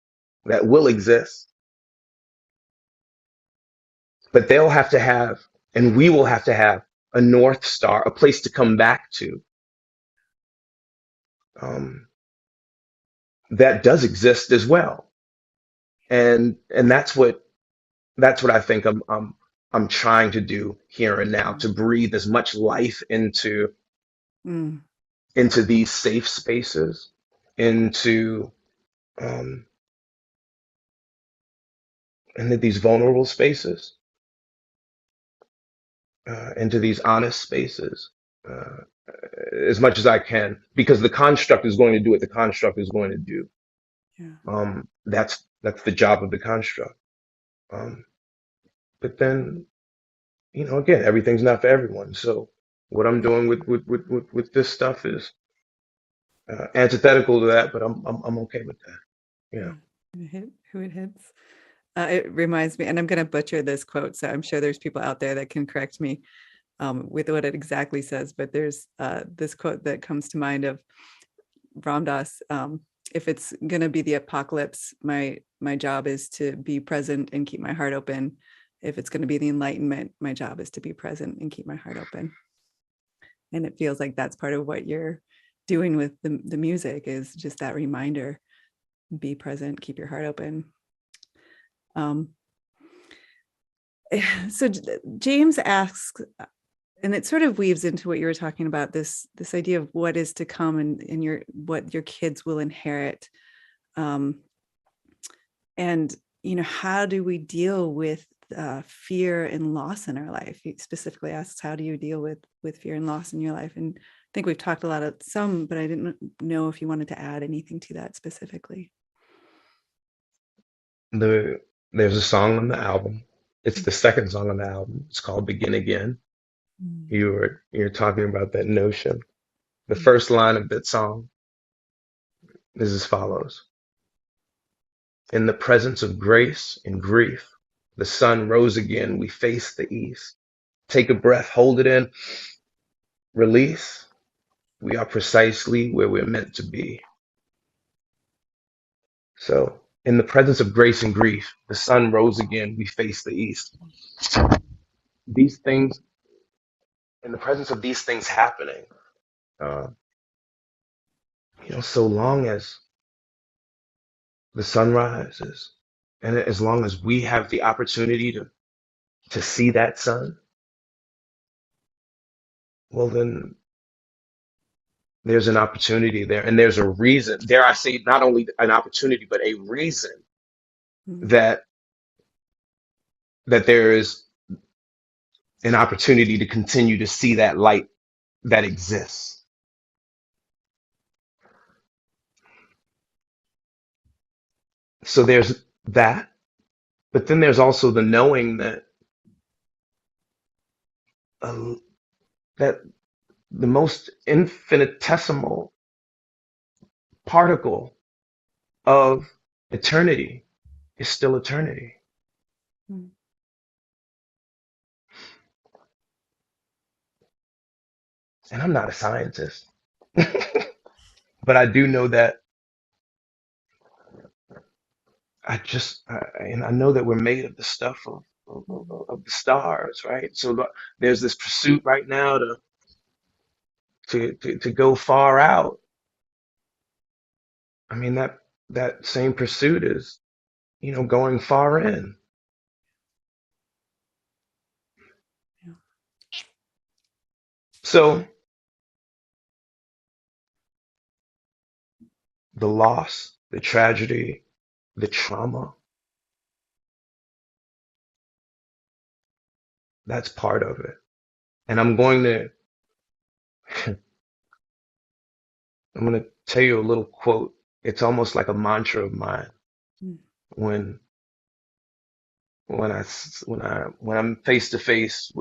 S2: that will exist, but they'll have to have, and we will have to have, a North Star, a place to come back to, that does exist as well. And that's what I think I'm trying to do here and now, to breathe as much life into
S1: Mm.
S2: these safe spaces, into um, into these vulnerable spaces, into these honest spaces, uh, as much as I can, because the construct is going to do what the construct is going to do.
S1: Yeah.
S2: That's the job of the construct. Um, but then, you know, again, everything's not for everyone. So what I'm doing with this stuff is antithetical to that, but I'm okay with that. Yeah.
S1: Who it hits. It reminds me, and I'm going to butcher this quote, so I'm sure there's people out there that can correct me with what it exactly says. But there's this quote that comes to mind of Ram Dass. If it's going to be the apocalypse, my job is to be present and keep my heart open. If it's going to be the enlightenment, my job is to be present and keep my heart open. And it feels like that's part of what you're doing with the music, is just that reminder: be present, keep your heart open. So James asks, and it sort of weaves into what you were talking about, this idea of what is to come, and what your kids will inherit. And, you know, how do we deal with fear and loss in our life? He specifically asks, how do you deal with fear and loss in your life? And I think we've talked a lot of some, but I didn't know if you wanted to add anything to that specifically.
S2: There's a song on the album. It's the second song on the album. It's called Begin Again.
S1: Mm.
S2: You're talking about that notion. The first line of that song is as follows: in the presence of grace and grief, the sun rose again, we face the east. Take a breath, hold it in, release. We are precisely where we're meant to be. So, in the presence of grace and grief, the sun rose again, we face the east. These things, in the presence of these things happening, uh, you know, so long as the sun rises, and as long as we have the opportunity to see that sun, well, then there's an opportunity there, and there's a reason. Dare I say, not only an opportunity, but a reason
S1: Mm.
S2: that there is an opportunity to continue to see that light that exists. So there's that, but then there's also the knowing that uh, that the most infinitesimal particle of eternity is still eternity.
S1: Mm.
S2: And I'm not a scientist, but I do know that and I know that we're made of the stuff of the stars, right? So there's this pursuit right now to go far out. I mean, that same pursuit is, going far in.
S1: Yeah.
S2: So the loss, the tragedy, the trauma, that's part of it. And I'm going to tell you a little quote. It's almost like a mantra of mine
S1: Mm.
S2: when when I'm face to face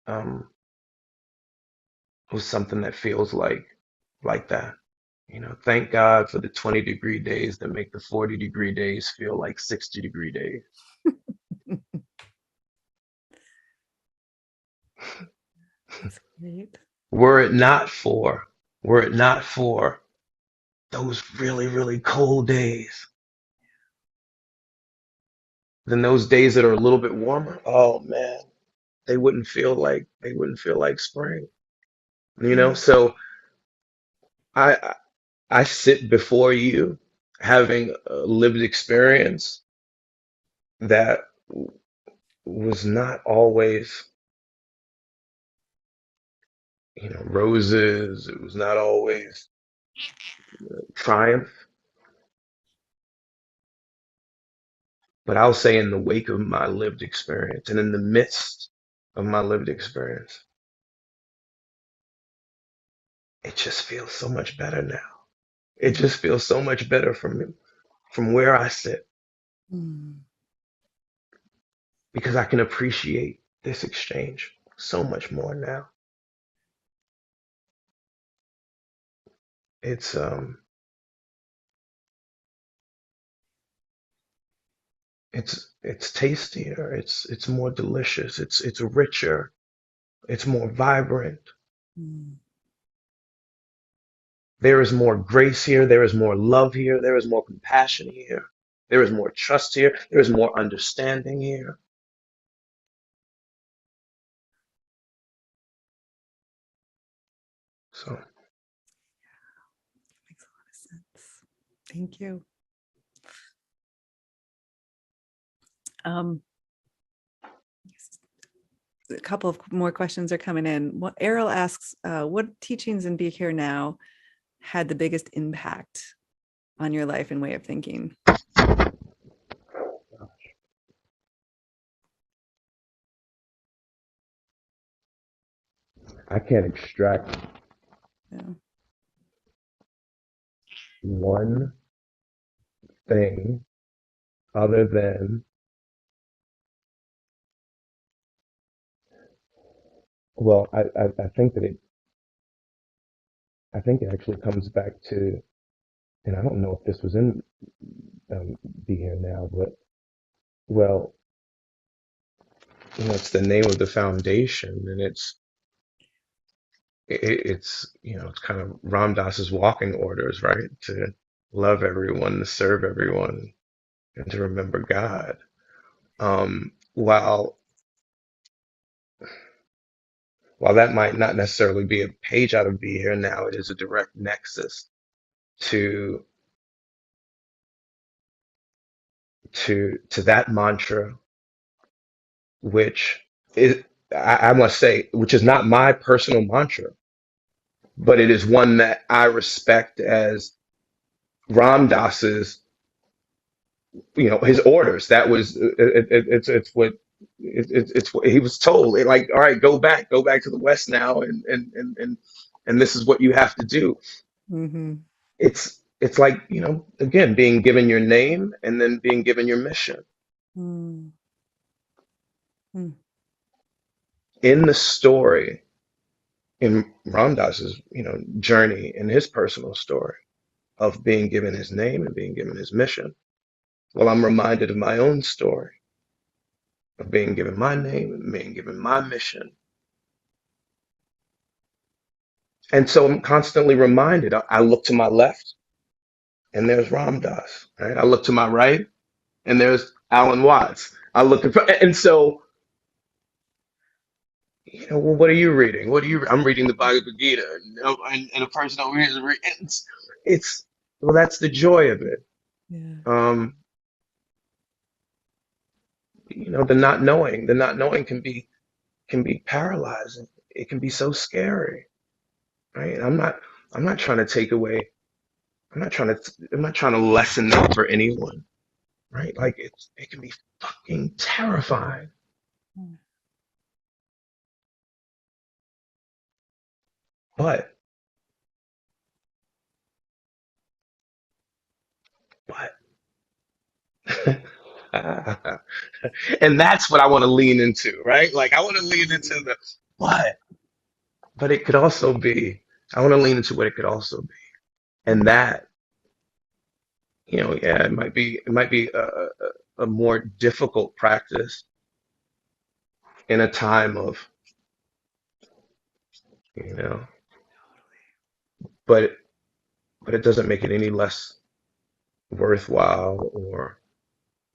S2: um with something that feels like that. Thank God for the 20-degree days that make the 40-degree days feel like 60-degree days.
S1: That's great.
S2: Were it not for those really, really cold days, then those days that are a little bit warmer, oh man, they wouldn't feel like spring.
S1: Yeah.
S2: So I I sit before you having a lived experience that was not always, roses. It was not always triumph. But I'll say in the wake of my lived experience and in the midst of my lived experience, it just feels so much better now. It just feels so much better from where I sit
S1: Mm.
S2: because I can appreciate this exchange so much more now. It's it's tastier, it's more delicious, it's richer, it's more vibrant.
S1: Mm.
S2: There is more grace here, there is more love here, there is more compassion here, there is more trust here, there is more understanding here. So
S1: Makes a lot of sense. Thank you. Um, a couple of more questions are coming in. Errol asks, what teachings in Be Here Now had the biggest impact on your life and way of thinking?
S2: I can't extract
S1: Yeah.
S2: one thing other than, well, I think that I think it actually comes back to, and I don't know if this was in Be Here Now, but well, it's the name of the foundation, and it's kind of Ram Dass's walking orders, right? To love everyone, to serve everyone, and to remember God. While that might not necessarily be a page out of Be Here Now, it is a direct nexus to that mantra, which is, I must say, which is not my personal mantra. but it is one that I respect as Ram Dass's, his orders. That was it's what it's what he was told. Like, all right, go back to the West now, and this is what you have to do.
S1: Mm-hmm.
S2: It's like, again, being given your name and then being given your mission.
S1: Mm. Mm.
S2: In the story, in Ram Dass's, journey, in his personal story of being given his name and being given his mission, well, I'm reminded of my own story of being given my name and being given my mission. And so I'm constantly reminded. I look to my left and there's Ram Dass, right? I look to my right and there's Alan Watts. And so, well, what are you reading? I'm reading the Bhagavad-Gita, and a person over here is reading. Well, that's the joy of it.
S1: Yeah.
S2: The not knowing can be paralyzing. It can be so scary, right? I'm not trying to take away. I'm not trying to lessen that for anyone, right? Like it can be fucking terrifying.
S1: Mm.
S2: But and that's what I want to lean into, right? Like I want to lean into the what, but it could also be. I want to lean into what it could also be, and that, yeah, it might be a more difficult practice in a time of, you know, but it doesn't make it any less worthwhile or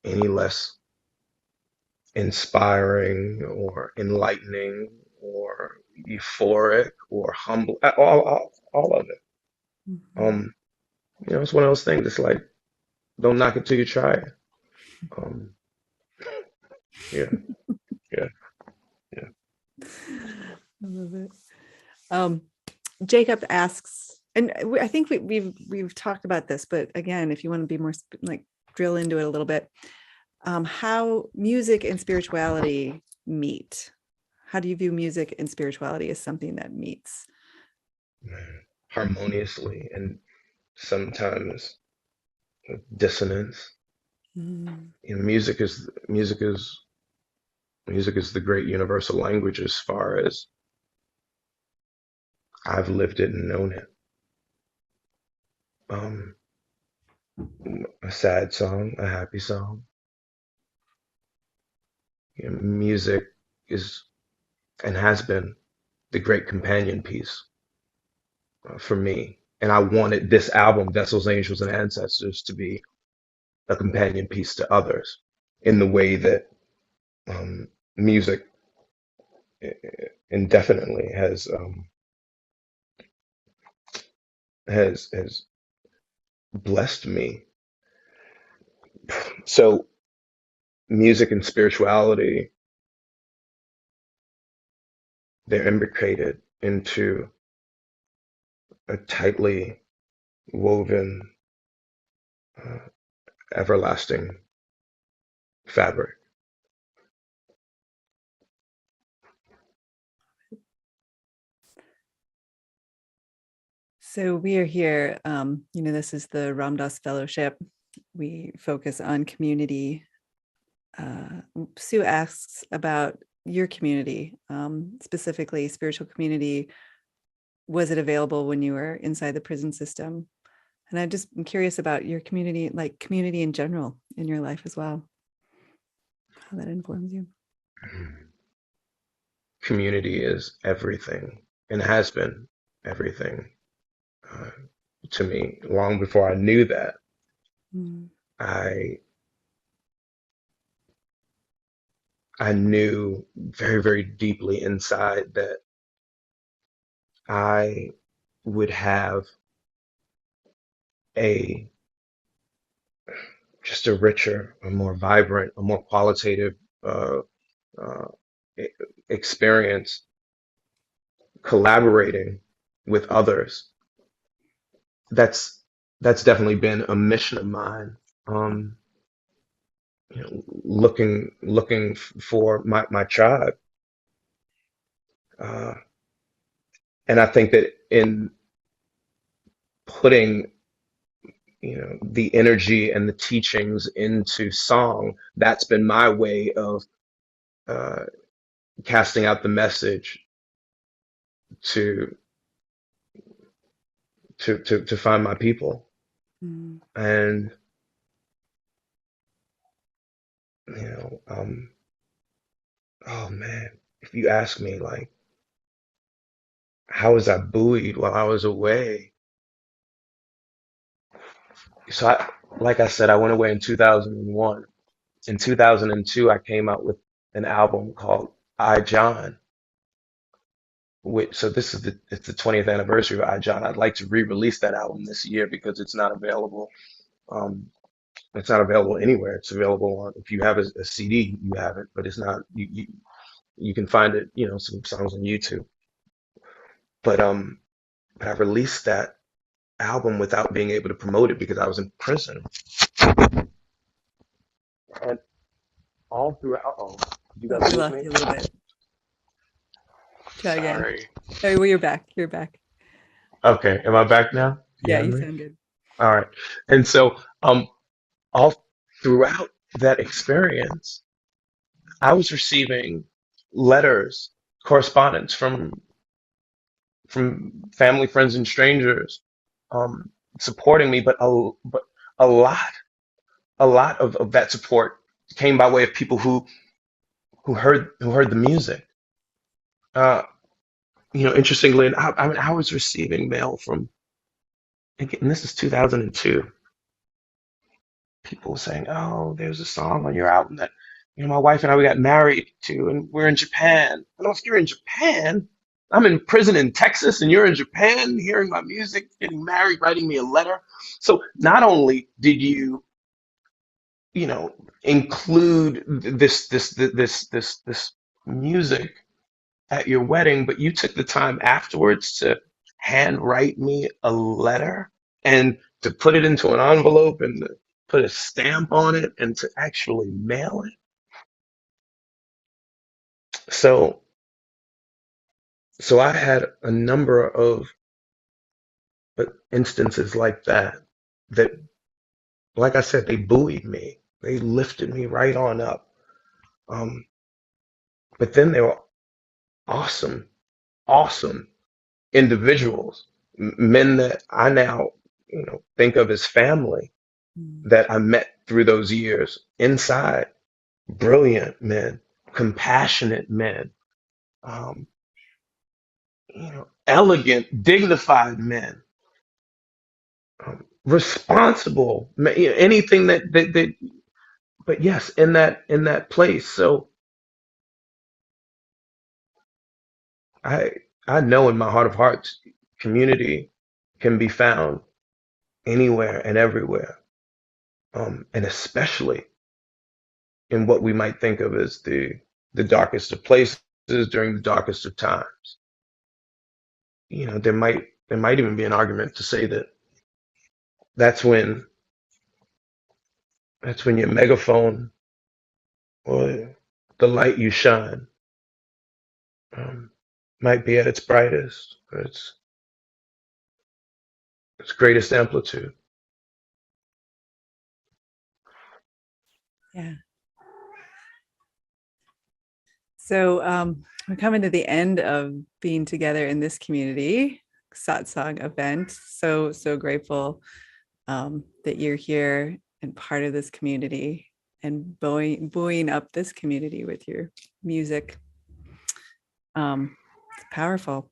S2: any less inspiring or enlightening or euphoric or humble, all of it.
S1: Mm-hmm.
S2: It's one of those things. It's like, don't knock it till you try it. Um, yeah, yeah, yeah.
S1: I love it. Jacob asks, and I think we've talked about this, but again, if you want to be more like drill into it a little bit, how music and spirituality meet. How do you view music and spirituality as something that meets
S2: Harmoniously and sometimes dissonance.
S1: Mm.
S2: Music is the great universal language as far as I've lived it and known it. A sad song, a happy song. Music is and has been the great companion piece for me. And I wanted this album, Vessels, Angels, and Ancestors, to be a companion piece to others in the way that music indefinitely has blessed me. So music and spirituality, they're imbricated into a tightly woven, everlasting fabric.
S1: So we are here, this is the Ram Dass Fellowship. We focus on community. Sue asks about your community, specifically spiritual community. Was it available when you were inside the prison system? And I'm curious about your community, like community in general in your life as well, how that informs you.
S2: Community is everything and has been everything to me long before I knew that.
S1: Mm.
S2: I knew very, very deeply inside that I would have just a richer, a more vibrant, a more qualitative uh, experience collaborating with others. That's definitely been a mission of mine. You know, looking for my tribe, uh, and I think that in putting, you know, the energy and the teachings into song, that's been my way of uh, casting out the message to to find my people.
S1: Mm.
S2: And you know, oh man, if you ask me like, how was I buoyed while I was away? So like I said, I went away in 2001. In 2002, I came out with an album called I John. Which, so this is it's the 20th anniversary of I John. I'd like to re-release that album this year because it's not available. Um, it's not available anywhere. It's available on, if you have a CD, you have it, but it's not. You can find it, you know, some songs on YouTube. But I released that album without being able to promote it because I was in prison. And all throughout, oh, you
S1: Oh,
S2: guys
S1: we
S2: lose
S1: lost
S2: me?
S1: you a little bit. Try again.
S2: Sorry.
S1: Oh, well, you're back. You're back.
S2: Okay, am I back now? You
S1: Yeah,
S2: have
S1: you
S2: me?
S1: sound good.
S2: All right. And so, all throughout that experience, I was receiving letters, correspondence from family, friends, and strangers, supporting me. But a lot of that support came by way of people who heard the music. Uh, you know, interestingly, and I mean, I was receiving mail from, and this is 2002. People saying, "Oh, there's a song on your album that, you know, my wife and I we got married to, and we're in Japan." And if you're in Japan, I'm in prison in Texas, and you're in Japan, hearing my music, getting married, writing me a letter. So not only did you, you know, include this music at your wedding, but you took the time afterwards to handwrite me a letter and to put it into an envelope and to put a stamp on it and to actually mail it. So, so I had a number of instances like that, that, like I said, they buoyed me. They lifted me right on up. Um, but then they were awesome, awesome individuals, men that I now, you know, think of as family,
S1: Mm.
S2: that I met through those years inside. Brilliant men, compassionate men, um, you know, elegant, dignified men, responsible, you know, anything that. But yes, in that place. So I I know in my heart of hearts, community can be found anywhere and everywhere, and especially in what we might think of as the darkest of places during the darkest of times. You know, there might even be an argument to say that that's when that's when your megaphone or the light you shine, um, might be at its brightest, or its greatest amplitude.
S1: Yeah. So we're coming to the end of being together in this community satsang event. So grateful that you're here and part of this community and buoying up this community with your music. It's powerful.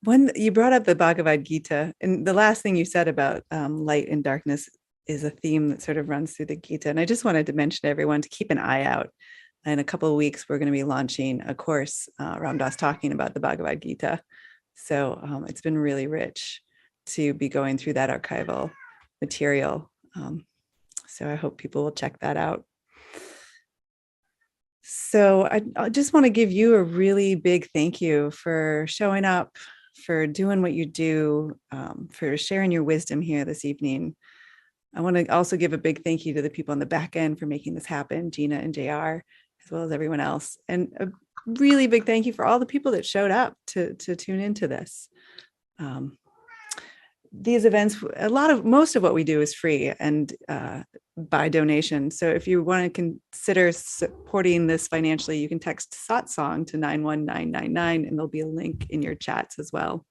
S1: When you brought up the Bhagavad-Gita, and the last thing you said about light and darkness is a theme that sort of runs through the Gita. And I just wanted to mention to everyone to keep an eye out. In a couple of weeks, we're going to be launching a course, Ram Dass talking about the Bhagavad-Gita. So it's been really rich to be going through that archival material. So I hope people will check that out. So I just want to give you a really big thank you for showing up, for doing what you do, for sharing your wisdom here this evening. I want to also give a big thank you to the people on the back end for making this happen, Gina and JR, as well as everyone else. And a really big thank you for all the people that showed up to tune into this. These events, most of what we do is free and by donation. So if you want to consider supporting this financially, you can text SOTSONG to 91999 and there'll be a link in your chats as well.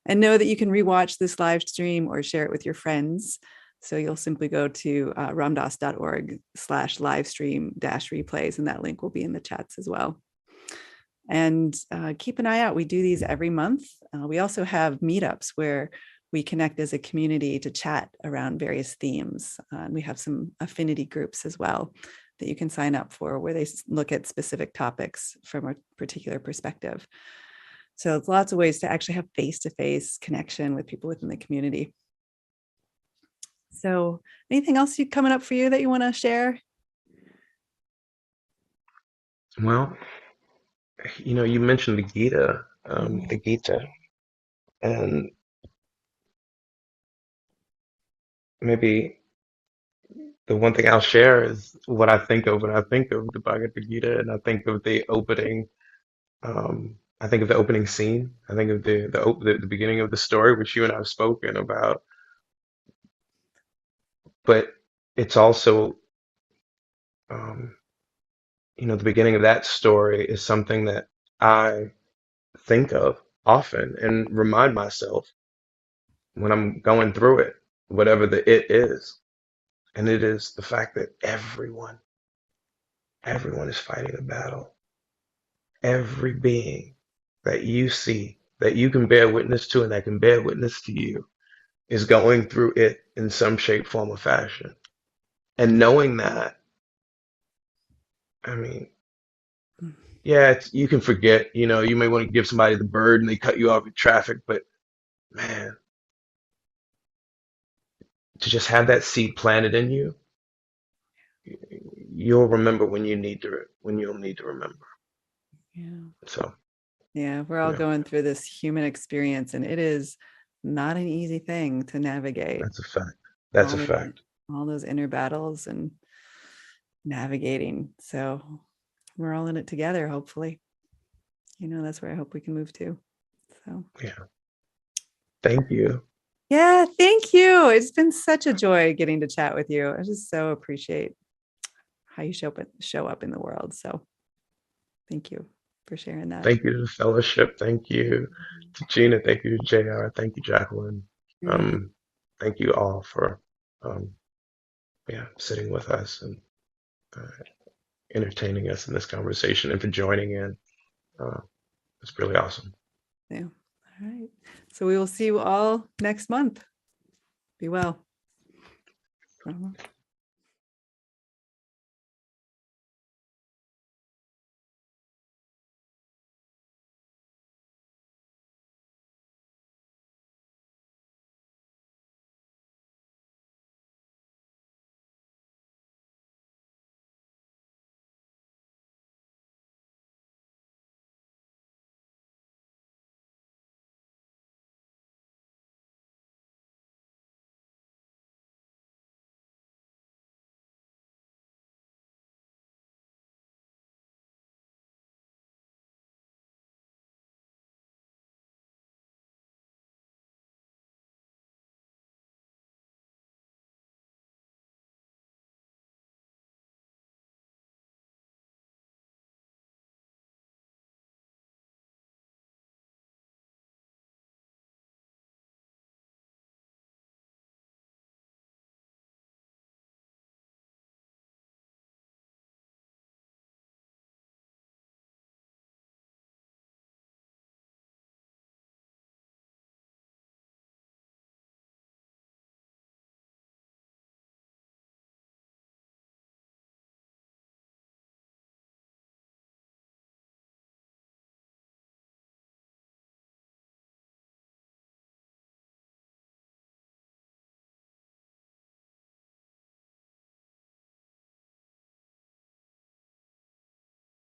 S1: And know that you can rewatch this live stream or share it with your friends. So you'll simply go to ramdas.org/livestream-replays, and that link will be in the chats as well. And keep an eye out. We do these every month. We also have meetups where we connect as a community to chat around various themes. We have some affinity groups as well that you can sign up for, where they look at specific topics from a particular perspective. So it's lots of ways to actually have face-to-face connection with people within the community. So anything else coming up for you that you want to share?
S2: Well, you mentioned the Gita, and maybe the one thing I'll share is what I think of when I think of the Bhagavad-Gita, and I think of the opening. I think of the opening scene. I think of the beginning of the story, which you and I have spoken about. But it's also, the beginning of that story is something that I think of often and remind myself when I'm going through it, whatever the it is. And it is the fact that everyone is fighting a battle. Every being that you see, that you can bear witness to, and that can bear witness to you, is going through it in some shape, form, or fashion. And knowing that, I mean, yeah, you can forget, you may want to give somebody the bird and they cut you off in traffic, but man, to just have that seed planted in you, you'll remember when you'll need to remember.
S1: Yeah.
S2: So,
S1: yeah, we're all going through this human experience, and it is not an easy thing to navigate.
S2: That's a fact. That's a fact.
S1: All those inner battles and navigating. So we're all in it together, hopefully. That's where I hope we can move to. So
S2: yeah. Thank you.
S1: Yeah, thank you. It's been such a joy getting to chat with you. I just so appreciate how you show up in the world. So thank you for sharing that.
S2: Thank you to the fellowship. Thank you to Gina. Thank you to JR. Thank you, Jacqueline. Thank you all for sitting with us and entertaining us in this conversation, and for joining in. It's really awesome.
S1: Yeah. All right. So we will see you all next month. Be well.